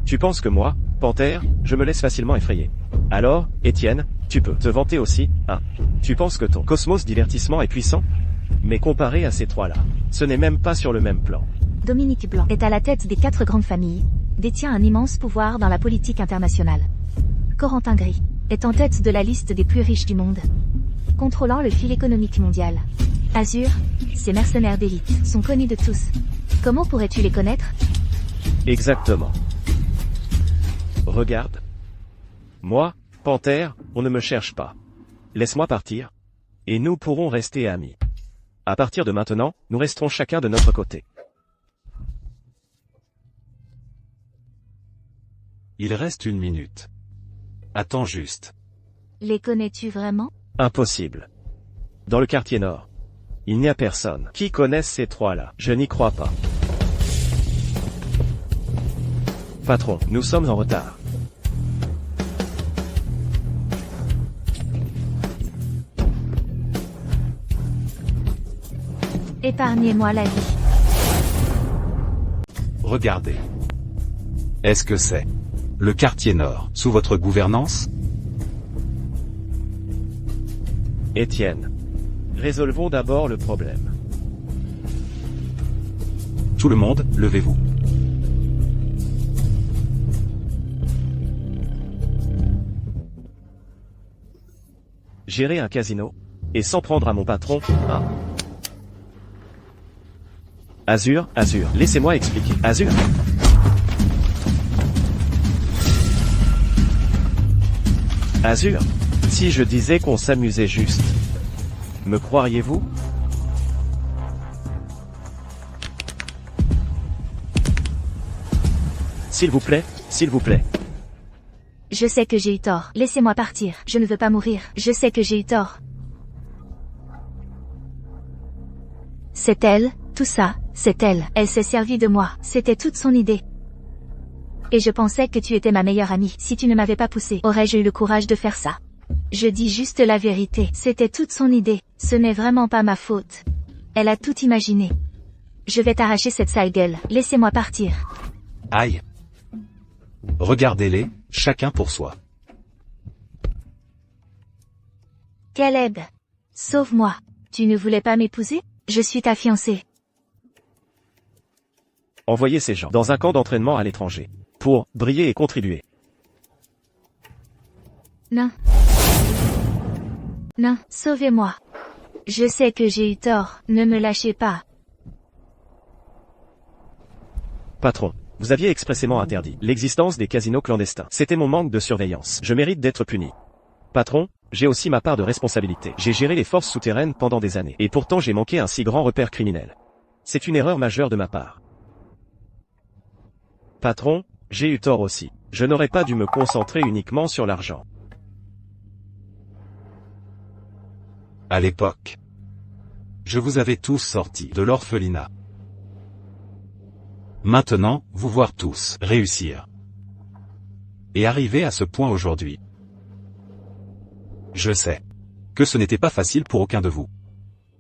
Tu penses que moi, Panthère, je me laisse facilement effrayer? Alors, Étienne, tu peux te vanter aussi, hein? Tu penses que ton Cosmos Divertissement est puissant? Mais comparé à ces trois-là, ce n'est même pas sur le même plan. Dominique Blanc est à la tête des 4 grandes familles, détient un immense pouvoir dans la politique internationale. Corentin Gris est en tête de la liste des plus riches du monde, contrôlant le fil économique mondial. Azur, ces mercenaires d'élite sont connus de tous. Comment pourrais-tu les connaître? Exactement. Regarde. Moi, Panthère, on ne me cherche pas. Laisse-moi partir. Et nous pourrons rester amis. À partir de maintenant, nous resterons chacun de notre côté. Il reste 1 minute. Attends juste. Les connais-tu vraiment? Impossible. Dans le quartier nord, il n'y a personne qui connaisse ces trois-là. Je n'y crois pas. Patron, nous sommes en retard. Épargnez-moi la vie. Regardez. Est-ce que c'est le quartier nord, sous votre gouvernance? Étienne. Résolvons d'abord le problème. Tout le monde, levez-vous. Gérer un casino, et s'en prendre à mon patron, hein? Azur, laissez-moi expliquer. Azur. Azur, si je disais qu'on s'amusait juste, me croiriez-vous? S'il vous plaît, s'il vous plaît. Je sais que j'ai eu tort. Laissez-moi partir. Je ne veux pas mourir. Je sais que j'ai eu tort. C'est elle, tout ça, c'est elle. Elle s'est servie de moi. C'était toute son idée. Et je pensais que tu étais ma meilleure amie. Si tu ne m'avais pas poussé, aurais-je eu le courage de faire ça? Je dis juste la vérité. C'était toute son idée. Ce n'est vraiment pas ma faute. Elle a tout imaginé. Je vais t'arracher cette sale gueule. Laissez-moi partir. Aïe. Regardez-les, chacun pour soi. Caleb. Sauve-moi. Tu ne voulais pas m'épouser? Je suis ta fiancée. Envoyez ces gens dans un camp d'entraînement à l'étranger. Pour briller et contribuer. Non. Non, sauvez-moi. Je sais que j'ai eu tort, ne me lâchez pas. Patron, vous aviez expressément interdit l'existence des casinos clandestins. C'était mon manque de surveillance. Je mérite d'être puni. Patron, j'ai aussi ma part de responsabilité. J'ai géré les forces souterraines pendant des années. Et pourtant j'ai manqué un si grand repère criminel. C'est une erreur majeure de ma part. Patron, j'ai eu tort aussi. Je n'aurais pas dû me concentrer uniquement sur l'argent. À l'époque, je vous avais tous sortis de l'orphelinat. Maintenant, vous voir tous réussir. Et arriver à ce point aujourd'hui. Je sais que ce n'était pas facile pour aucun de vous.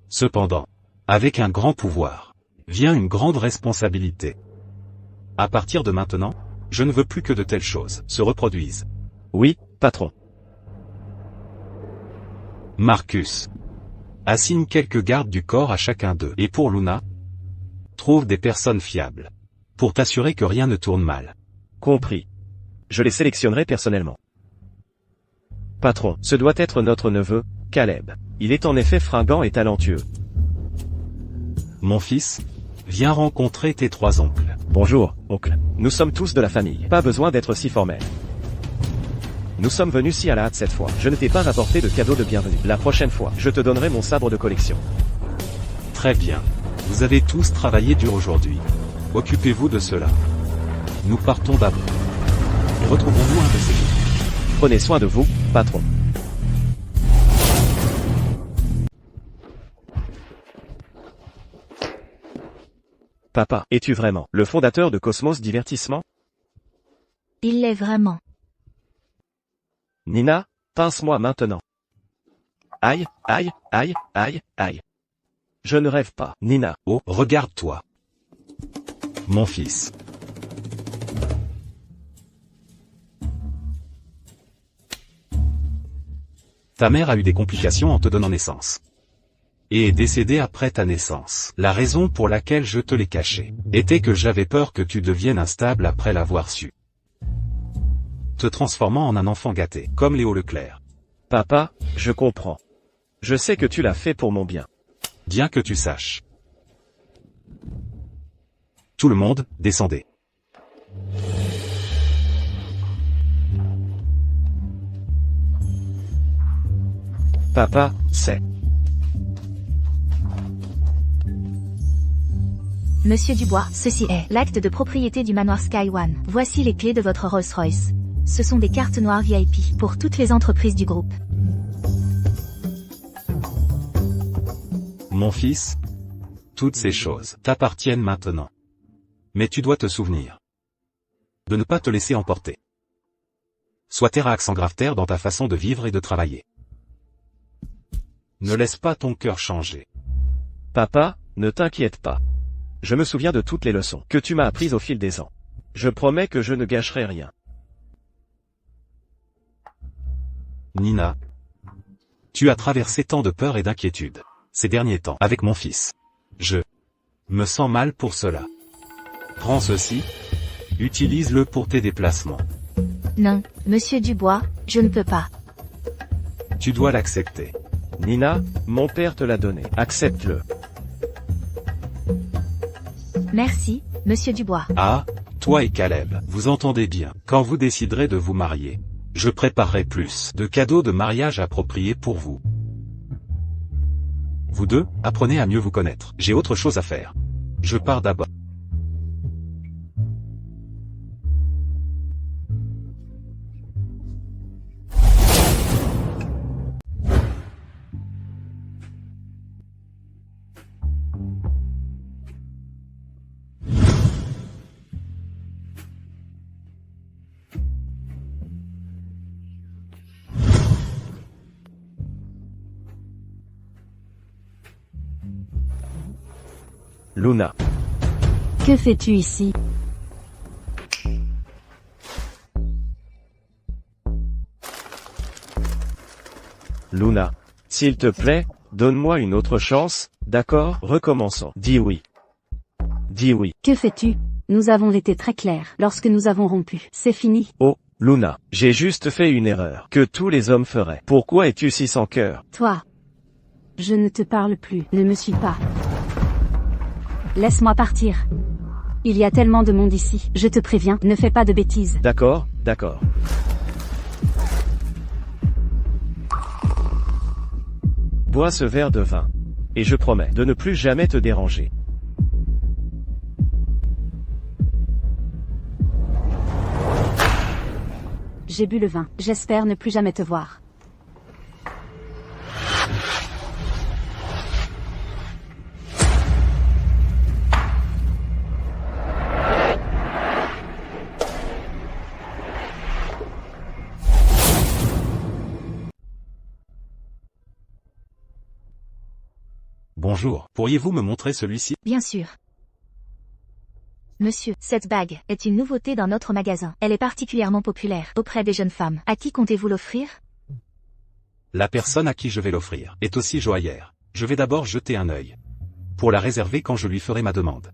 Cependant, avec un grand pouvoir, vient une grande responsabilité. À partir de maintenant, je ne veux plus que de telles choses se reproduisent. Oui, patron. Marcus. Assigne quelques gardes du corps à chacun d'eux. Et pour Luna, trouve des personnes fiables. Pour t'assurer que rien ne tourne mal. Compris. Je les sélectionnerai personnellement. Patron, ce doit être notre neveu, Caleb. Il est en effet fringant et talentueux. Mon fils, viens rencontrer tes 3 oncles. Bonjour, oncle. Nous sommes tous de la famille. Pas besoin d'être si formel. Nous sommes venus si à la hâte cette fois. Je ne t'ai pas rapporté de cadeau de bienvenue. La prochaine fois, je te donnerai mon sabre de collection. Très bien. Vous avez tous travaillé dur aujourd'hui. Occupez-vous de cela. Nous partons d'abord. Retrouvons-nous un de ces jours. Prenez soin de vous, patron. Papa, es-tu vraiment le fondateur de Cosmos Divertissement? Il l'est vraiment. Nina, pince-moi maintenant. Aïe, aïe, aïe, aïe, aïe. Je ne rêve pas, Nina. Oh, regarde-toi. Mon fils. Ta mère a eu des complications en te donnant naissance. Et est décédée après ta naissance. La raison pour laquelle je te l'ai caché était que j'avais peur que tu deviennes instable après l'avoir su. Te transformant en un enfant gâté, comme Léo Leclerc. Papa, je comprends. Je sais que tu l'as fait pour mon bien. Bien que tu saches. Tout le monde, descendez. Papa, c'est... Monsieur Dubois, ceci est l'acte de propriété du manoir Sky One. Voici les clés de votre Rolls-Royce. Ce sont des cartes noires VIP pour toutes les entreprises du groupe. Mon fils, toutes ces choses t'appartiennent maintenant. Mais tu dois te souvenir de ne pas te laisser emporter. Sois terre à accent grave terre dans ta façon de vivre et de travailler. Ne laisse pas ton cœur changer. Papa, ne t'inquiète pas. Je me souviens de toutes les leçons que tu m'as apprises au fil des ans. Je promets que je ne gâcherai rien. Nina, tu as traversé tant de peur et d'inquiétude ces derniers temps avec mon fils. Je me sens mal pour cela. Prends ceci, utilise-le pour tes déplacements. Non, Monsieur Dubois, je ne peux pas. Tu dois l'accepter. Nina, mon père te l'a donné. Accepte-le. Merci, Monsieur Dubois. Ah, toi et Caleb, vous entendez bien. Quand vous déciderez de vous marier, je préparerai plus de cadeaux de mariage appropriés pour vous. Vous deux, apprenez à mieux vous connaître. J'ai autre chose à faire. Je pars d'abord. Luna. Que fais-tu ici? Luna. S'il te plaît, donne-moi une autre chance, d'accord? Recommençons. Dis oui. Dis oui. Que fais-tu? Nous avons été très clairs lorsque nous avons rompu. C'est fini. Oh, Luna, j'ai juste fait une erreur que tous les hommes feraient. Pourquoi es-tu si sans cœur? Toi. Je ne te parle plus. Ne me suis pas. Laisse-moi partir. Il y a tellement de monde ici. Je te préviens, ne fais pas de bêtises. D'accord, d'accord. Bois ce verre de vin. Et je promets de ne plus jamais te déranger. J'ai bu le vin. J'espère ne plus jamais te voir. Bonjour, pourriez-vous me montrer celui-ci? Bien sûr. Monsieur, cette bague est une nouveauté dans notre magasin. Elle est particulièrement populaire auprès des jeunes femmes. À qui comptez-vous l'offrir? La personne à qui je vais l'offrir est aussi joaillère. Je vais d'abord jeter un œil pour la réserver quand je lui ferai ma demande.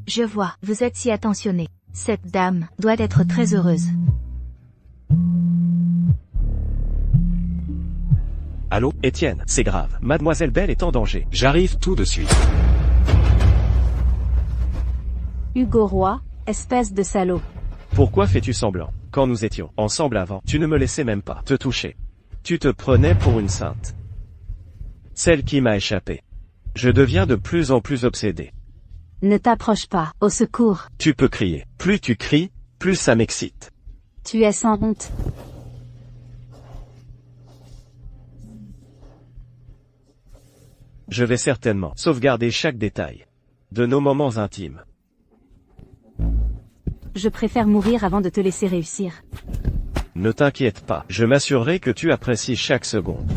Je vois, vous êtes si attentionné. Cette dame doit être très heureuse. Allô, Étienne, c'est grave. Mademoiselle Belle est en danger. J'arrive tout de suite. Hugo Roy, espèce de salaud. Pourquoi fais-tu semblant? Quand nous étions ensemble avant, tu ne me laissais même pas te toucher. Tu te prenais pour une sainte. Celle qui m'a échappé. Je deviens de plus en plus obsédé. Ne t'approche pas, au secours. Tu peux crier. Plus tu cries, plus ça m'excite. Tu es sans honte. Je vais certainement sauvegarder chaque détail de nos moments intimes. Je préfère mourir avant de te laisser réussir. Ne t'inquiète pas, je m'assurerai que tu apprécies chaque seconde.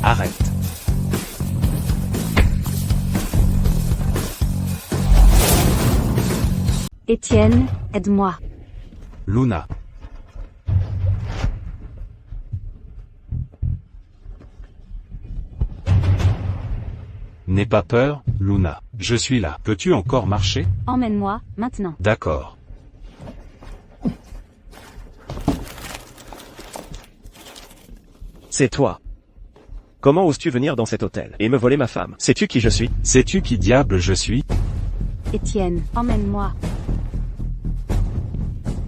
Arrête. Étienne, aide-moi. Luna. N'aie pas peur, Luna. Je suis là. Peux-tu encore marcher? Emmène-moi, maintenant. D'accord. C'est toi. Comment oses-tu venir dans cet hôtel et me voler ma femme? Sais-tu qui je suis? Sais-tu qui diable je suis? Étienne, emmène-moi.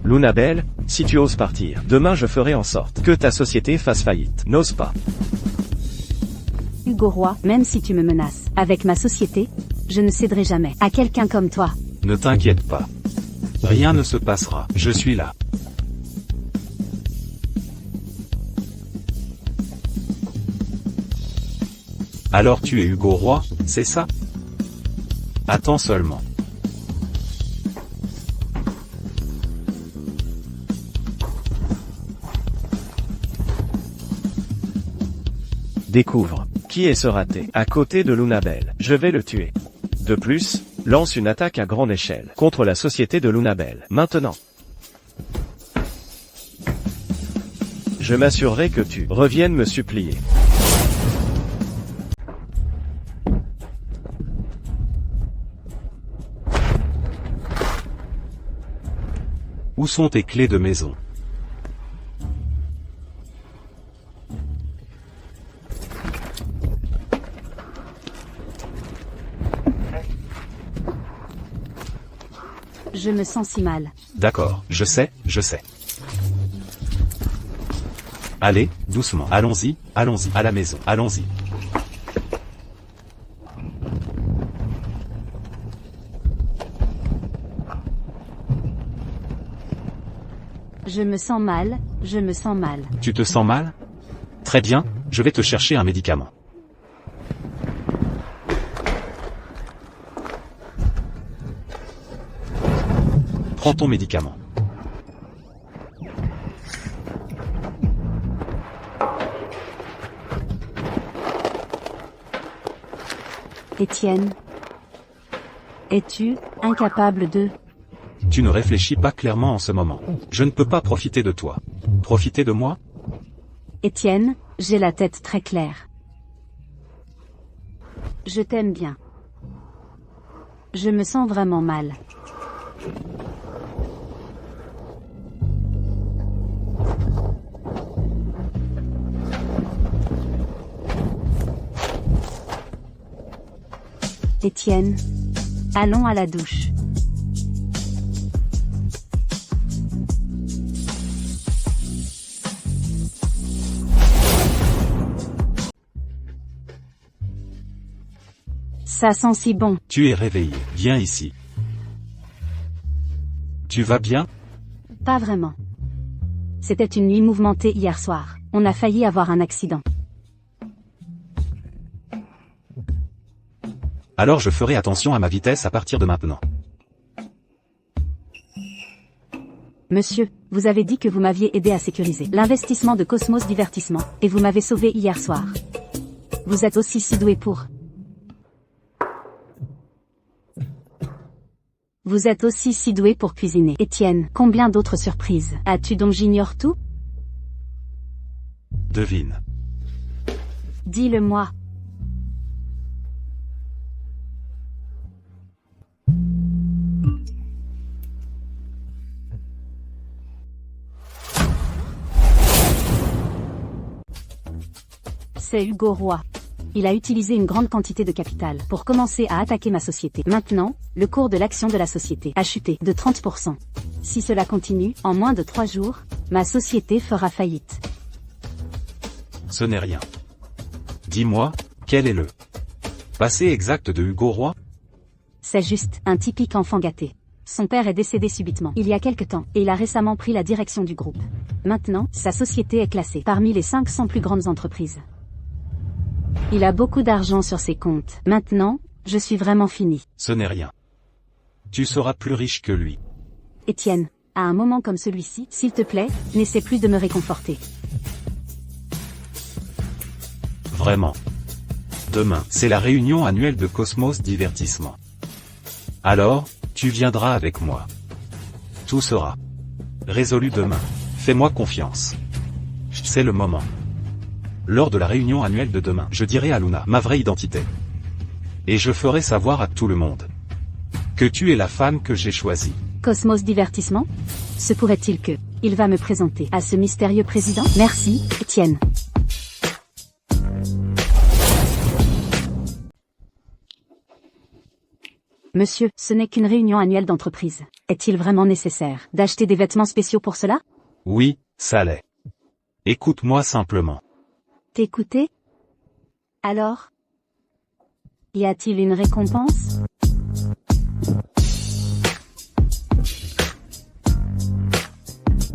Luna Belle, si tu oses partir, demain je ferai en sorte que ta société fasse faillite. N'ose pas. Hugo Roy, même si tu me menaces, avec ma société, je ne céderai jamais à quelqu'un comme toi. Ne t'inquiète pas. Rien ne se passera, je suis là. Alors tu es Hugo Roy, c'est ça? Attends seulement. Découvre. Qui est ce raté à côté de Lunabelle? Je vais le tuer. De plus, lance une attaque à grande échelle contre la société de Lunabelle. Maintenant. Je m'assurerai que tu reviennes me supplier. Où sont tes clés de maison? Je me sens si mal. D'accord, je sais. Allez, doucement, allons-y, à la maison, allons-y. Je me sens mal. Tu te sens mal? Très bien, je vais te chercher un médicament. Prends ton médicament. Étienne, es-tu incapable de... Tu ne réfléchis pas clairement en ce moment. Je ne peux pas profiter de toi. Profiter de moi? Étienne, j'ai la tête très claire. Je t'aime bien. Je me sens vraiment mal. Étienne, allons à la douche. Ça sent si bon. Tu es réveillé, viens ici. Tu vas bien? Pas vraiment. C'était une nuit mouvementée hier soir. On a failli avoir un accident. Alors je ferai attention à ma vitesse à partir de maintenant. Monsieur, vous avez dit que vous m'aviez aidé à sécuriser l'investissement de Cosmos Divertissement, et vous m'avez sauvé hier soir. Vous êtes aussi si doué pour... Vous êtes aussi si doué pour cuisiner. Étienne, combien d'autres surprises as-tu dont j'ignore tout? Devine. Dis-le-moi. C'est Hugo Roy. Il a utilisé une grande quantité de capital pour commencer à attaquer ma société. Maintenant, le cours de l'action de la société a chuté de 30%. Si cela continue, en moins de 3 jours, ma société fera faillite. Ce n'est rien. Dis-moi, quel est le passé exact de Hugo Roy? C'est juste un typique enfant gâté. Son père est décédé subitement, il y a quelque temps, et il a récemment pris la direction du groupe. Maintenant, sa société est classée parmi les 500 plus grandes entreprises. Il a beaucoup d'argent sur ses comptes. Maintenant, je suis vraiment fini. Ce n'est rien. Tu seras plus riche que lui. Étienne, à un moment comme celui-ci, s'il te plaît, n'essaie plus de me réconforter. Vraiment. Demain, c'est la réunion annuelle de Cosmos Divertissement. Alors, tu viendras avec moi. Tout sera résolu demain. Fais-moi confiance. C'est le moment. Lors de la réunion annuelle de demain, je dirai à Luna ma vraie identité. Et je ferai savoir à tout le monde que tu es la femme que j'ai choisie. Cosmos Divertissement? Se pourrait-il que il va me présenter à ce mystérieux président? Merci, Étienne. Monsieur, ce n'est qu'une réunion annuelle d'entreprise. Est-il vraiment nécessaire d'acheter des vêtements spéciaux pour cela? Oui, ça l'est. Écoute-moi simplement. T'écouter? Alors? Y a-t-il une récompense?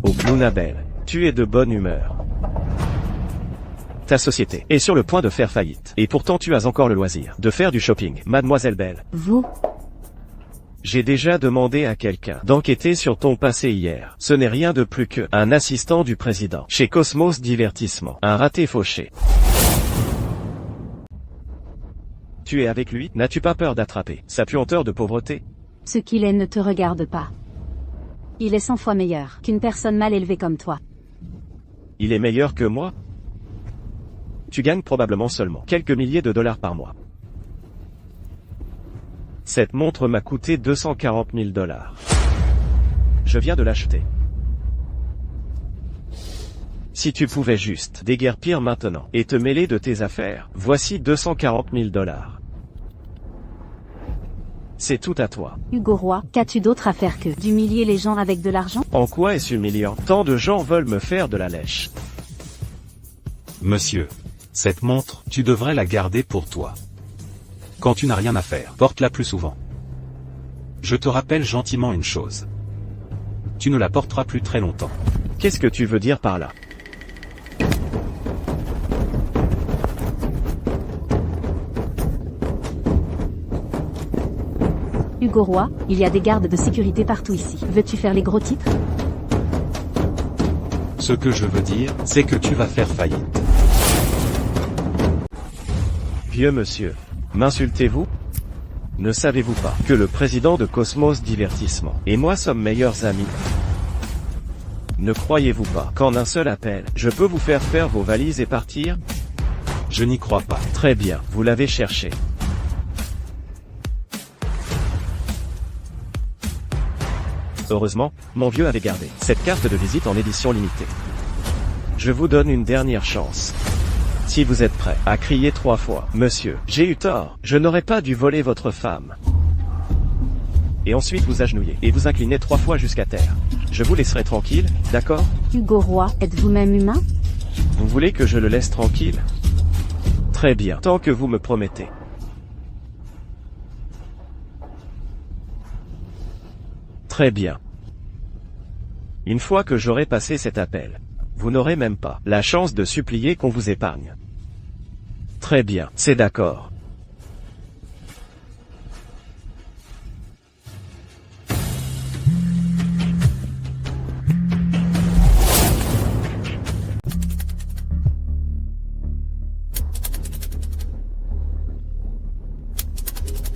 Oh, Luna Belle, tu es de bonne humeur. Ta société est sur le point de faire faillite. Et pourtant tu as encore le loisir de faire du shopping, Mademoiselle Belle. Vous? J'ai déjà demandé à quelqu'un d'enquêter sur ton passé hier. Ce n'est rien de plus que un assistant du président chez Cosmos Divertissement. Un raté fauché. Tu es avec lui? N'as-tu pas peur d'attraper sa puanteur de pauvreté? Ce qu'il est ne te regarde pas. Il est 100 fois meilleur qu'une personne mal élevée comme toi. Il est meilleur que moi? Tu gagnes probablement seulement quelques milliers de dollars par mois. Cette montre m'a coûté 240 000 dollars. Je viens de l'acheter. Si tu pouvais juste déguerpir maintenant et te mêler de tes affaires, voici 240 000 dollars. C'est tout à toi. Hugo Roy, qu'as-tu d'autre à faire que d'humilier les gens avec de l'argent? En quoi est-ce humiliant? Tant de gens veulent me faire de la lèche. Monsieur, cette montre, tu devrais la garder pour toi. Quand tu n'as rien à faire, porte-la plus souvent. Je te rappelle gentiment une chose. Tu ne la porteras plus très longtemps. Qu'est-ce que tu veux dire par là? Hugo Roy, il y a des gardes de sécurité partout ici. Veux-tu faire les gros titres? Ce que je veux dire, c'est que tu vas faire faillite. Vieux monsieur, m'insultez-vous? Ne savez-vous pas que le président de Cosmos Divertissement et moi sommes meilleurs amis? Ne croyez-vous pas qu'en un seul appel, je peux vous faire faire vos valises et partir? Je n'y crois pas. Très bien, vous l'avez cherché. Heureusement, mon vieux avait gardé cette carte de visite en édition limitée. Je vous donne une dernière chance. Si vous êtes prêt à crier 3 fois, monsieur, j'ai eu tort, je n'aurais pas dû voler votre femme. Et ensuite vous agenouillez et vous inclinez 3 fois jusqu'à terre. Je vous laisserai tranquille, d'accord? Hugo Roy, êtes-vous même humain? Vous voulez que je le laisse tranquille? Très bien, tant que vous me promettez. Très bien. Une fois que j'aurai passé cet appel, vous n'aurez même pas la chance de supplier qu'on vous épargne. Très bien, c'est d'accord.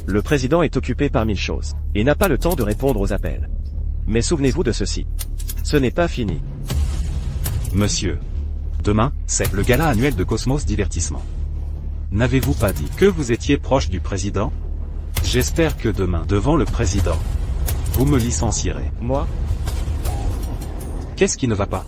Le président est occupé par 1000 choses, et n'a pas le temps de répondre aux appels. Mais souvenez-vous de ceci. Ce n'est pas fini. Monsieur. Demain, c'est le gala annuel de Cosmos Divertissement. N'avez-vous pas dit que vous étiez proche du président? J'espère que demain, devant le président, vous me licencierez. Moi? Qu'est-ce qui ne va pas?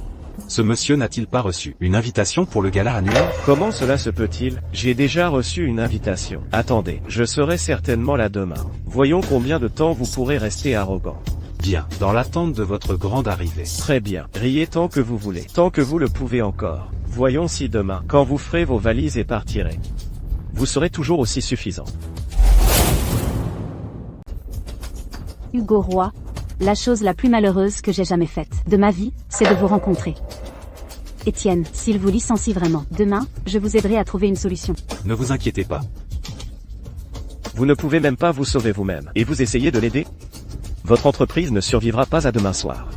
Ce monsieur n'a-t-il pas reçu une invitation pour le gala annuel? Comment cela se peut-il? J'ai déjà reçu une invitation. Attendez, je serai certainement là demain. Voyons combien de temps vous pourrez rester arrogant. Bien, dans l'attente de votre grande arrivée. Très bien, riez tant que vous voulez, tant que vous le pouvez encore. Voyons si demain, quand vous ferez vos valises et partirez, vous serez toujours aussi suffisant. Hugo Roy, la chose la plus malheureuse que j'ai jamais faite de ma vie, c'est de vous rencontrer. Étienne, s'il vous licencie vraiment, demain, je vous aiderai à trouver une solution. Ne vous inquiétez pas. Vous ne pouvez même pas vous sauver vous-même, et vous essayez de l'aider? Votre entreprise ne survivra pas à demain soir.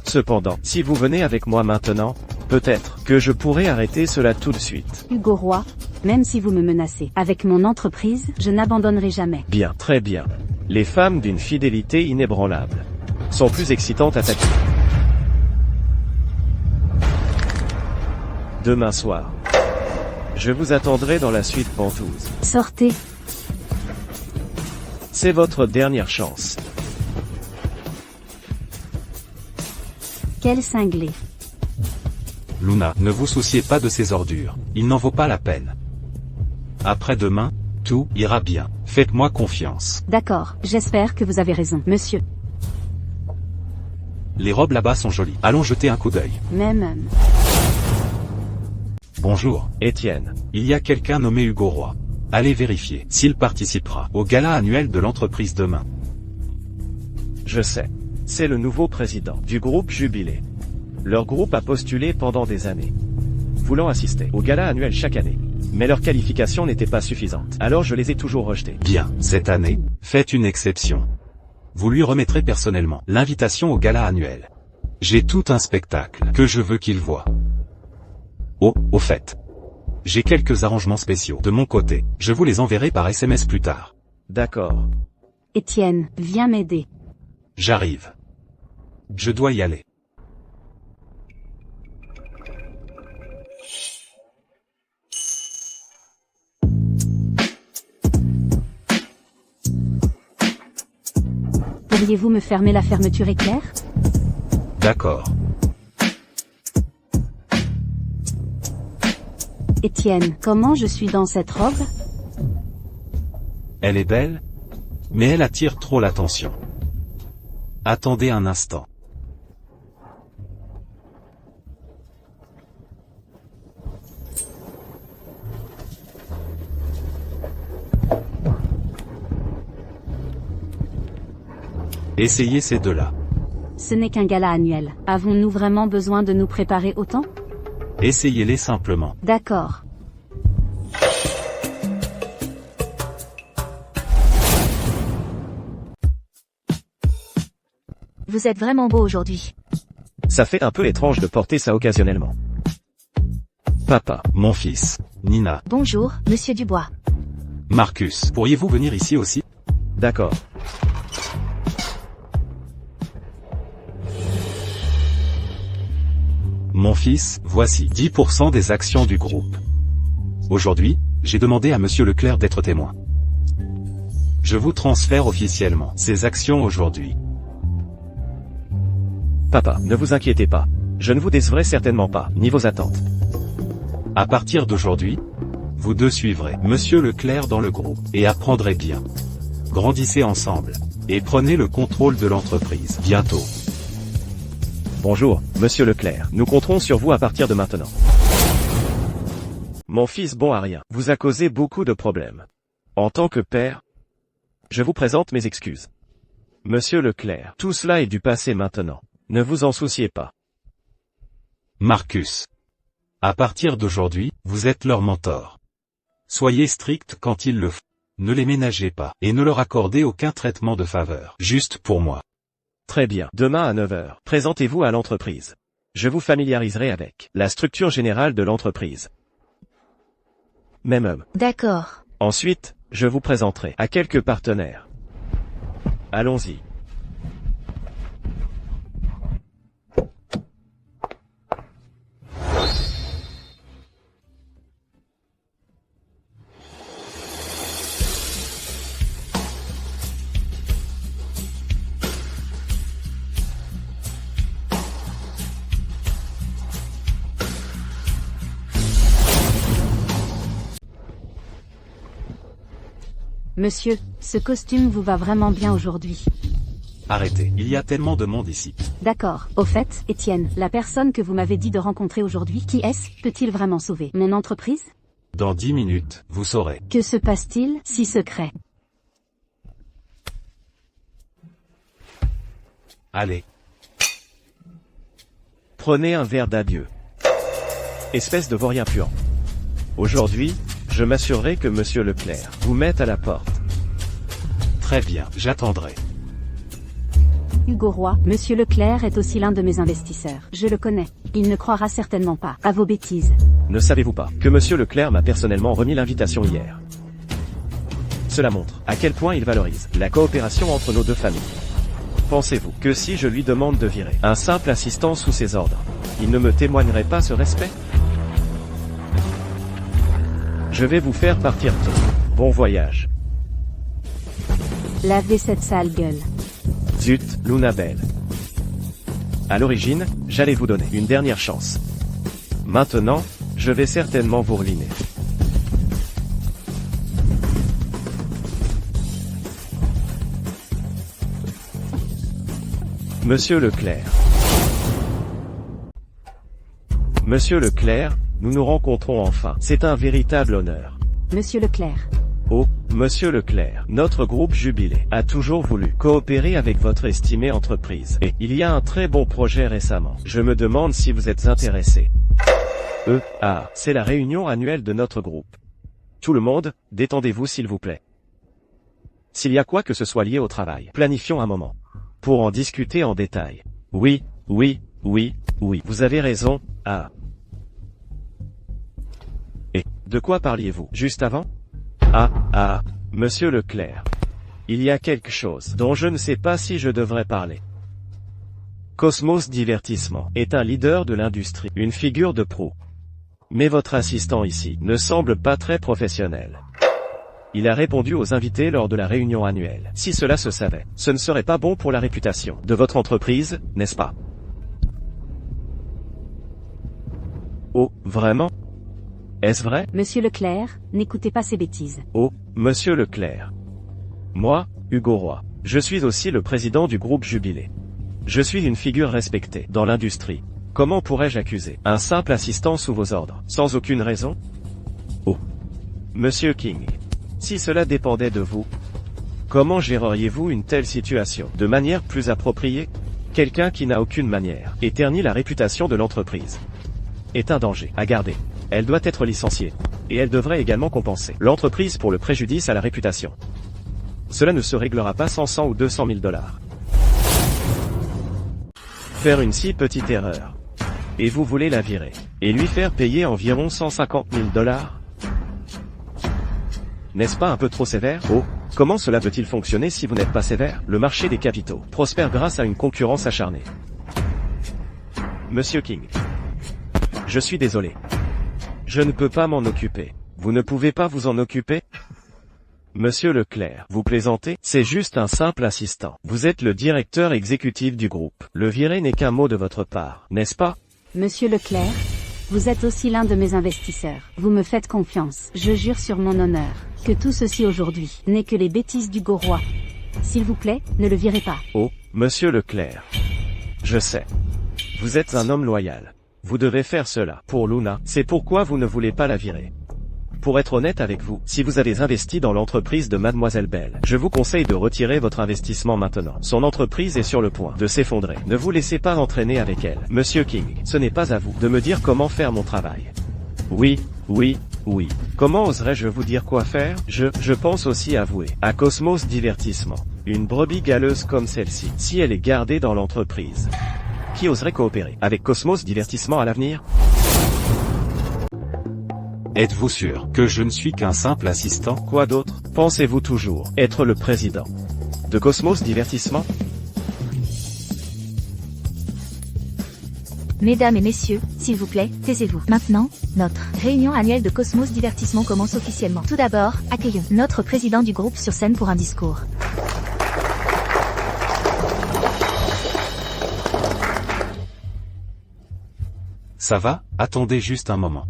Cependant, si vous venez avec moi maintenant, peut-être que je pourrai arrêter cela tout de suite. Hugo Roy, même si vous me menacez avec mon entreprise, je n'abandonnerai jamais. Bien, très bien. Les femmes d'une fidélité inébranlable sont plus excitantes à taquiner. Demain soir, je vous attendrai dans la suite Pentouse. Sortez. C'est votre dernière chance. Quel cinglé. Luna, ne vous souciez pas de ces ordures. Il n'en vaut pas la peine. Après-demain, tout ira bien. Faites-moi confiance. D'accord, j'espère que vous avez raison, monsieur. Les robes là-bas sont jolies. Allons jeter un coup d'œil. Même. Bonjour. Étienne. Il y a quelqu'un nommé Hugo Roy. Allez vérifier s'il participera au gala annuel de l'entreprise demain. Je sais. C'est le nouveau président du groupe Jubilé. Leur groupe a postulé pendant des années, voulant assister au gala annuel chaque année. Mais leur qualification n'était pas suffisante. Alors je les ai toujours rejetés. Bien, cette année, faites une exception. Vous lui remettrez personnellement l'invitation au gala annuel. J'ai tout un spectacle que je veux qu'il voie. Oh, au fait. J'ai quelques arrangements spéciaux de mon côté. Je vous les enverrai par SMS plus tard. D'accord. Étienne, viens m'aider. J'arrive. Je dois y aller. Pourriez-vous me fermer la fermeture éclair? D'accord. Étienne, comment je suis dans cette robe? Elle est belle, mais elle attire trop l'attention. Attendez un instant. Essayez ces deux-là. Ce n'est qu'un gala annuel. Avons-nous vraiment besoin de nous préparer autant? Essayez-les simplement. D'accord. Vous êtes vraiment beau aujourd'hui. Ça fait un peu étrange de porter ça occasionnellement. Papa. Mon fils. Nina. Bonjour, Monsieur Dubois. Marcus. Pourriez-vous venir ici aussi? D'accord. Mon fils, voici 10% des actions du groupe. Aujourd'hui, j'ai demandé à Monsieur Leclerc d'être témoin. Je vous transfère officiellement ces actions aujourd'hui. Papa, ne vous inquiétez pas. Je ne vous décevrai certainement pas, ni vos attentes. À partir d'aujourd'hui, vous deux suivrez Monsieur Leclerc dans le groupe et apprendrez bien. Grandissez ensemble et prenez le contrôle de l'entreprise bientôt. Bonjour, Monsieur Leclerc. Nous compterons sur vous à partir de maintenant. Mon fils bon à rien vous a causé beaucoup de problèmes. En tant que père, je vous présente mes excuses. Monsieur Leclerc, tout cela est du passé maintenant. Ne vous en souciez pas. Marcus. À partir d'aujourd'hui, vous êtes leur mentor. Soyez strict quand il le faut. Ne les ménagez pas et ne leur accordez aucun traitement de faveur. Juste pour moi. Très bien. Demain à 9 h, présentez-vous à l'entreprise. Je vous familiariserai avec la structure générale de l'entreprise. Même homme. D'accord. Ensuite, je vous présenterai à quelques partenaires. Allons-y. Monsieur, ce costume vous va vraiment bien aujourd'hui. Arrêtez, il y a tellement de monde ici. D'accord. Au fait, Étienne, la personne que vous m'avez dit de rencontrer aujourd'hui, qui est-ce? Peut-il vraiment sauver mon entreprise? Dans 10 minutes, vous saurez. Que se passe-t-il, si secret? Allez. Prenez un verre d'adieu. Espèce de vaurien puant. Aujourd'hui, je m'assurerai que Monsieur Leclerc vous mette à la porte. Très bien, j'attendrai. Hugo Roy, Monsieur Leclerc est aussi l'un de mes investisseurs. Je le connais. Il ne croira certainement pas à vos bêtises. Ne savez-vous pas que Monsieur Leclerc m'a personnellement remis l'invitation hier? Cela montre à quel point il valorise la coopération entre nos deux familles. Pensez-vous que si je lui demande de virer un simple assistant sous ses ordres, il ne me témoignerait pas ce respect? Je vais vous faire partir tôt. Bon voyage. Lavez cette sale gueule. Zut, Luna Belle. À l'origine, j'allais vous donner une dernière chance. Maintenant, je vais certainement vous ruiner. Monsieur Leclerc. Monsieur Leclerc, Nous nous rencontrons enfin. C'est un véritable honneur. Monsieur Leclerc. Oh, Monsieur Leclerc, notre groupe Jubilé a toujours voulu coopérer avec votre estimée entreprise. Et il y a un très bon projet récemment. Je me demande si vous êtes intéressé. C'est la réunion annuelle de notre groupe. Tout le monde, détendez-vous s'il vous plaît. S'il y a quoi que ce soit lié au travail, planifions un moment. Pour en discuter en détail. Oui, vous avez raison, Et, de quoi parliez-vous, juste avant? Monsieur Leclerc. Il y a quelque chose dont je ne sais pas si je devrais parler. Cosmos Divertissement est un leader de l'industrie, une figure de proue. Mais votre assistant ici ne semble pas très professionnel. Il a répondu aux invités lors de la réunion annuelle. Si cela se savait, ce ne serait pas bon pour la réputation de votre entreprise, n'est-ce pas? Oh, vraiment? Est-ce vrai? Monsieur Leclerc, n'écoutez pas ces bêtises. Oh, Monsieur Leclerc. Moi, Hugo Roy, je suis aussi le président du groupe Jubilé. Je suis une figure respectée dans l'industrie. Comment pourrais-je accuser un simple assistant sous vos ordres, sans aucune raison? Oh, Monsieur King. Si cela dépendait de vous, comment géreriez-vous une telle situation de manière plus appropriée? Quelqu'un qui n'a aucune manière et ternit la réputation de l'entreprise est un danger à garder. Elle doit être licenciée. Et elle devrait également compenser l'entreprise pour le préjudice à la réputation. Cela ne se réglera pas sans 100 ou 200 000 $. Faire une si petite erreur. Et vous voulez la virer. Et lui faire payer environ 150 000 $. N'est-ce pas un peu trop sévère? Oh, comment cela peut-il fonctionner si vous n'êtes pas sévère? Le marché des capitaux prospère grâce à une concurrence acharnée. Monsieur King. Je suis désolé. Je ne peux pas m'en occuper. Vous ne pouvez pas vous en occuper? Monsieur Leclerc, vous plaisantez? C'est juste un simple assistant. Vous êtes le directeur exécutif du groupe. Le virer n'est qu'un mot de votre part, n'est-ce pas? Monsieur Leclerc, vous êtes aussi l'un de mes investisseurs. Vous me faites confiance. Je jure sur mon honneur que tout ceci aujourd'hui n'est que les bêtises d'Hugo Roy. S'il vous plaît, ne le virez pas. Oh, Monsieur Leclerc. Je sais. Vous êtes un homme loyal. Vous devez faire cela pour Luna. C'est pourquoi vous ne voulez pas la virer. Pour être honnête avec vous, si vous avez investi dans l'entreprise de Mademoiselle Belle, je vous conseille de retirer votre investissement maintenant. Son entreprise est sur le point de s'effondrer. Ne vous laissez pas entraîner avec elle. Monsieur King, ce n'est pas à vous de me dire comment faire mon travail. Oui. Comment oserais-je vous dire quoi faire? Je pense aussi avouer à Cosmos Divertissement. Une brebis galeuse comme celle-ci, si elle est gardée dans l'entreprise. Qui oserait coopérer avec Cosmos Divertissement à l'avenir? Êtes-vous sûr que je ne suis qu'un simple assistant? Quoi d'autre? Pensez-vous toujours être le président de Cosmos Divertissement? Mesdames et messieurs, s'il vous plaît, taisez-vous. Maintenant, notre réunion annuelle de Cosmos Divertissement commence officiellement. Tout d'abord, accueillons notre président du groupe sur scène pour un discours. Ça va? Attendez juste un moment.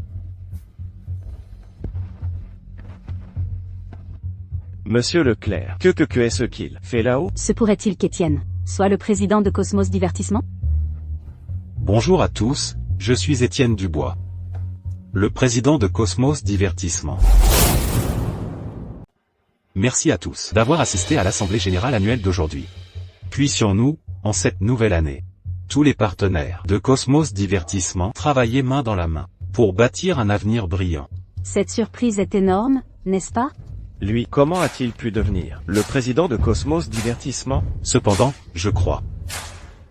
Monsieur Leclerc, que est-ce qu'il fait là-haut? Se pourrait-il qu'Étienne soit le président de Cosmos Divertissement? Bonjour à tous, je suis Étienne Dubois, le président de Cosmos Divertissement. Merci à tous d'avoir assisté à l'Assemblée Générale annuelle d'aujourd'hui. Puissions-nous, en cette nouvelle année, tous les partenaires de Cosmos Divertissement travailler main dans la main pour bâtir un avenir brillant. Cette surprise est énorme, n'est-ce pas? Lui, comment a-t-il pu devenir le président de Cosmos Divertissement? Cependant, je crois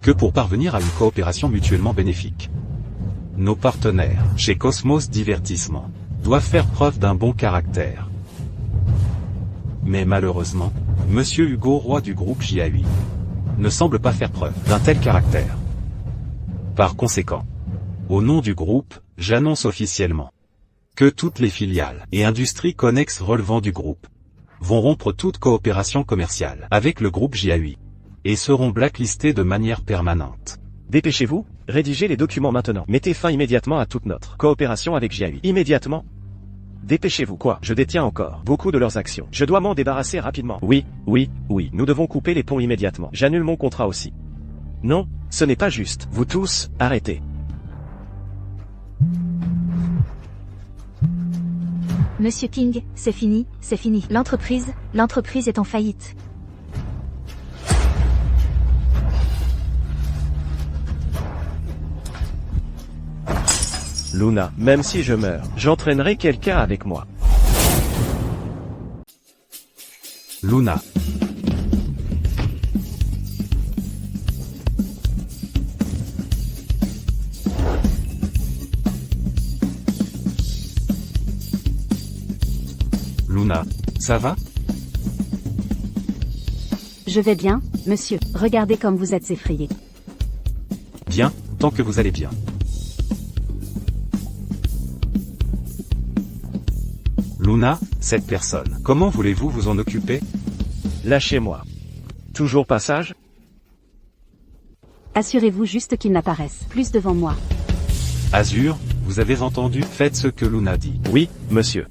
que pour parvenir à une coopération mutuellement bénéfique, nos partenaires chez Cosmos Divertissement doivent faire preuve d'un bon caractère. Mais malheureusement, Monsieur Hugo Roy du groupe JAI ne semble pas faire preuve d'un tel caractère. Par conséquent, au nom du groupe, j'annonce officiellement que toutes les filiales et industries connexes relevant du groupe vont rompre toute coopération commerciale avec le groupe JAI et seront blacklistées de manière permanente. Dépêchez-vous, rédigez les documents maintenant. Mettez fin immédiatement à toute notre coopération avec JAI. Immédiatement. Dépêchez-vous. Quoi? Je détiens encore beaucoup de leurs actions. Je dois m'en débarrasser rapidement. Oui. Nous devons couper les ponts immédiatement. J'annule mon contrat aussi. Non, ce n'est pas juste. Vous tous, arrêtez. Monsieur King, c'est fini, c'est fini. L'entreprise est en faillite. Luna, même si je meurs, j'entraînerai quelqu'un avec moi. Luna. Luna, ça va? Je vais bien, monsieur. Regardez comme vous êtes effrayé. Bien, tant que vous allez bien. Luna, cette personne, comment voulez-vous vous en occuper? Lâchez-moi. Toujours pas sage? Assurez-vous juste qu'il n'apparaisse plus devant moi. Azur, vous avez entendu? Faites ce que Luna dit. Oui, monsieur.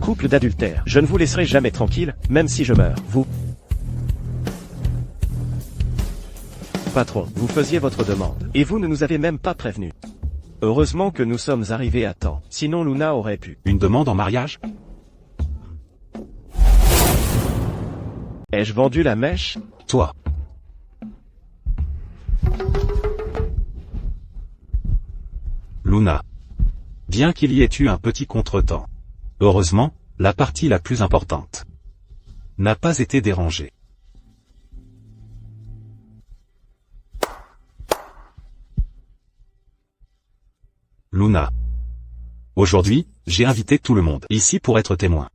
Couple d'adultères. Je ne vous laisserai jamais tranquille, même si je meurs. Vous. Patron, vous faisiez votre demande, et vous ne nous avez même pas prévenus. Heureusement que nous sommes arrivés à temps, sinon Luna aurait pu. Une demande en mariage? Ai-je vendu la mèche? Toi. Luna. Bien qu'il y ait eu un petit contretemps. Heureusement, la partie la plus importante n'a pas été dérangée. Luna. Aujourd'hui, j'ai invité tout le monde ici pour être témoin.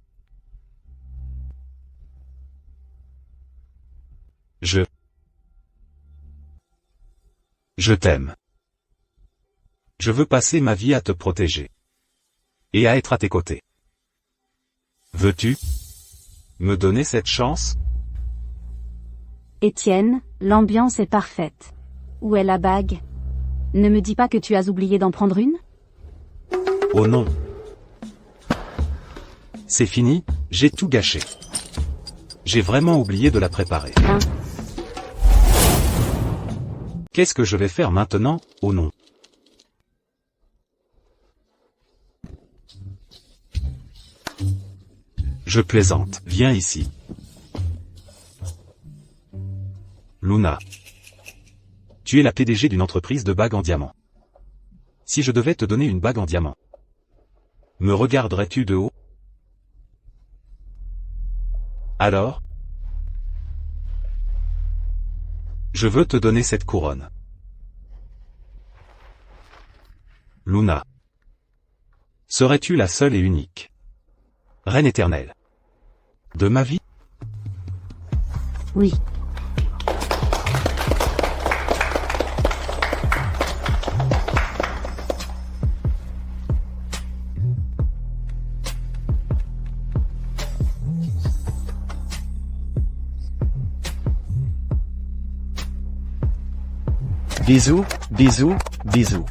Je t'aime. Je veux passer ma vie à te protéger. Et à être à tes côtés. Veux-tu me donner cette chance? Étienne, l'ambiance est parfaite. Où est la bague? Ne me dis pas que tu as oublié d'en prendre une? Oh non. C'est fini, j'ai tout gâché. J'ai vraiment oublié de la préparer. Hein? Qu'est-ce que je vais faire maintenant? Oh non. Je plaisante, viens ici. Luna. Tu es la PDG d'une entreprise de bagues en diamant. Si je devais te donner une bague en diamant, me regarderais-tu de haut? Alors? Je veux te donner cette couronne. Luna. Serais-tu la seule et unique reine éternelle de ma vie? Oui. Bisous, bisous, bisous.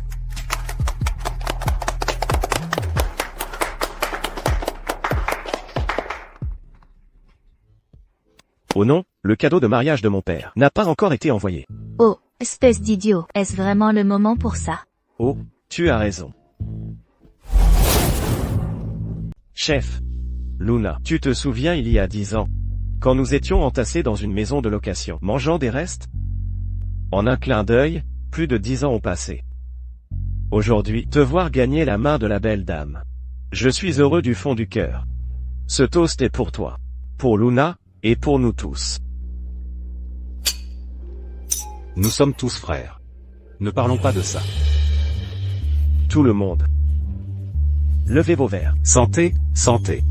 Oh non, le cadeau de mariage de mon père n'a pas encore été envoyé. Oh, espèce d'idiot, est-ce vraiment le moment pour ça? Oh, tu as raison. Chef. Luna, tu te souviens il y a 10 ans, quand nous étions entassés dans une maison de location, mangeant des restes? En un clin d'œil, plus de 10 ans ont passé. Aujourd'hui, te voir gagner la main de la belle dame. Je suis heureux du fond du cœur. Ce toast est pour toi, pour Luna, et pour nous tous. Nous sommes tous frères. Ne parlons pas de ça. Tout le monde. Levez vos verres. Santé, santé.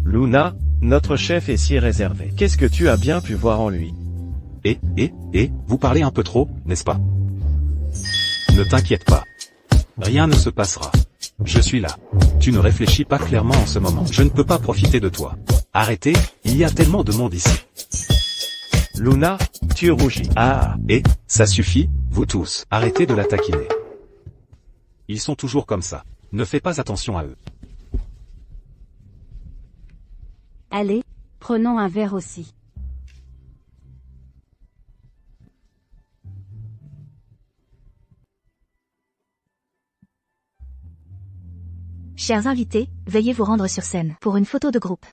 Luna, notre chef est si réservé. Qu'est-ce que tu as bien pu voir en lui? Vous parlez un peu trop, n'est-ce pas? Ne t'inquiète pas. Rien ne se passera. Je suis là. Tu ne réfléchis pas clairement en ce moment. Je ne peux pas profiter de toi. Arrêtez, il y a tellement de monde ici. Luna, tu rougis. Ah, Ça suffit, vous tous. Arrêtez de la taquiner. Ils sont toujours comme ça. Ne fais pas attention à eux. Allez, prenons un verre aussi. Chers invités, veuillez vous rendre sur scène pour une photo de groupe.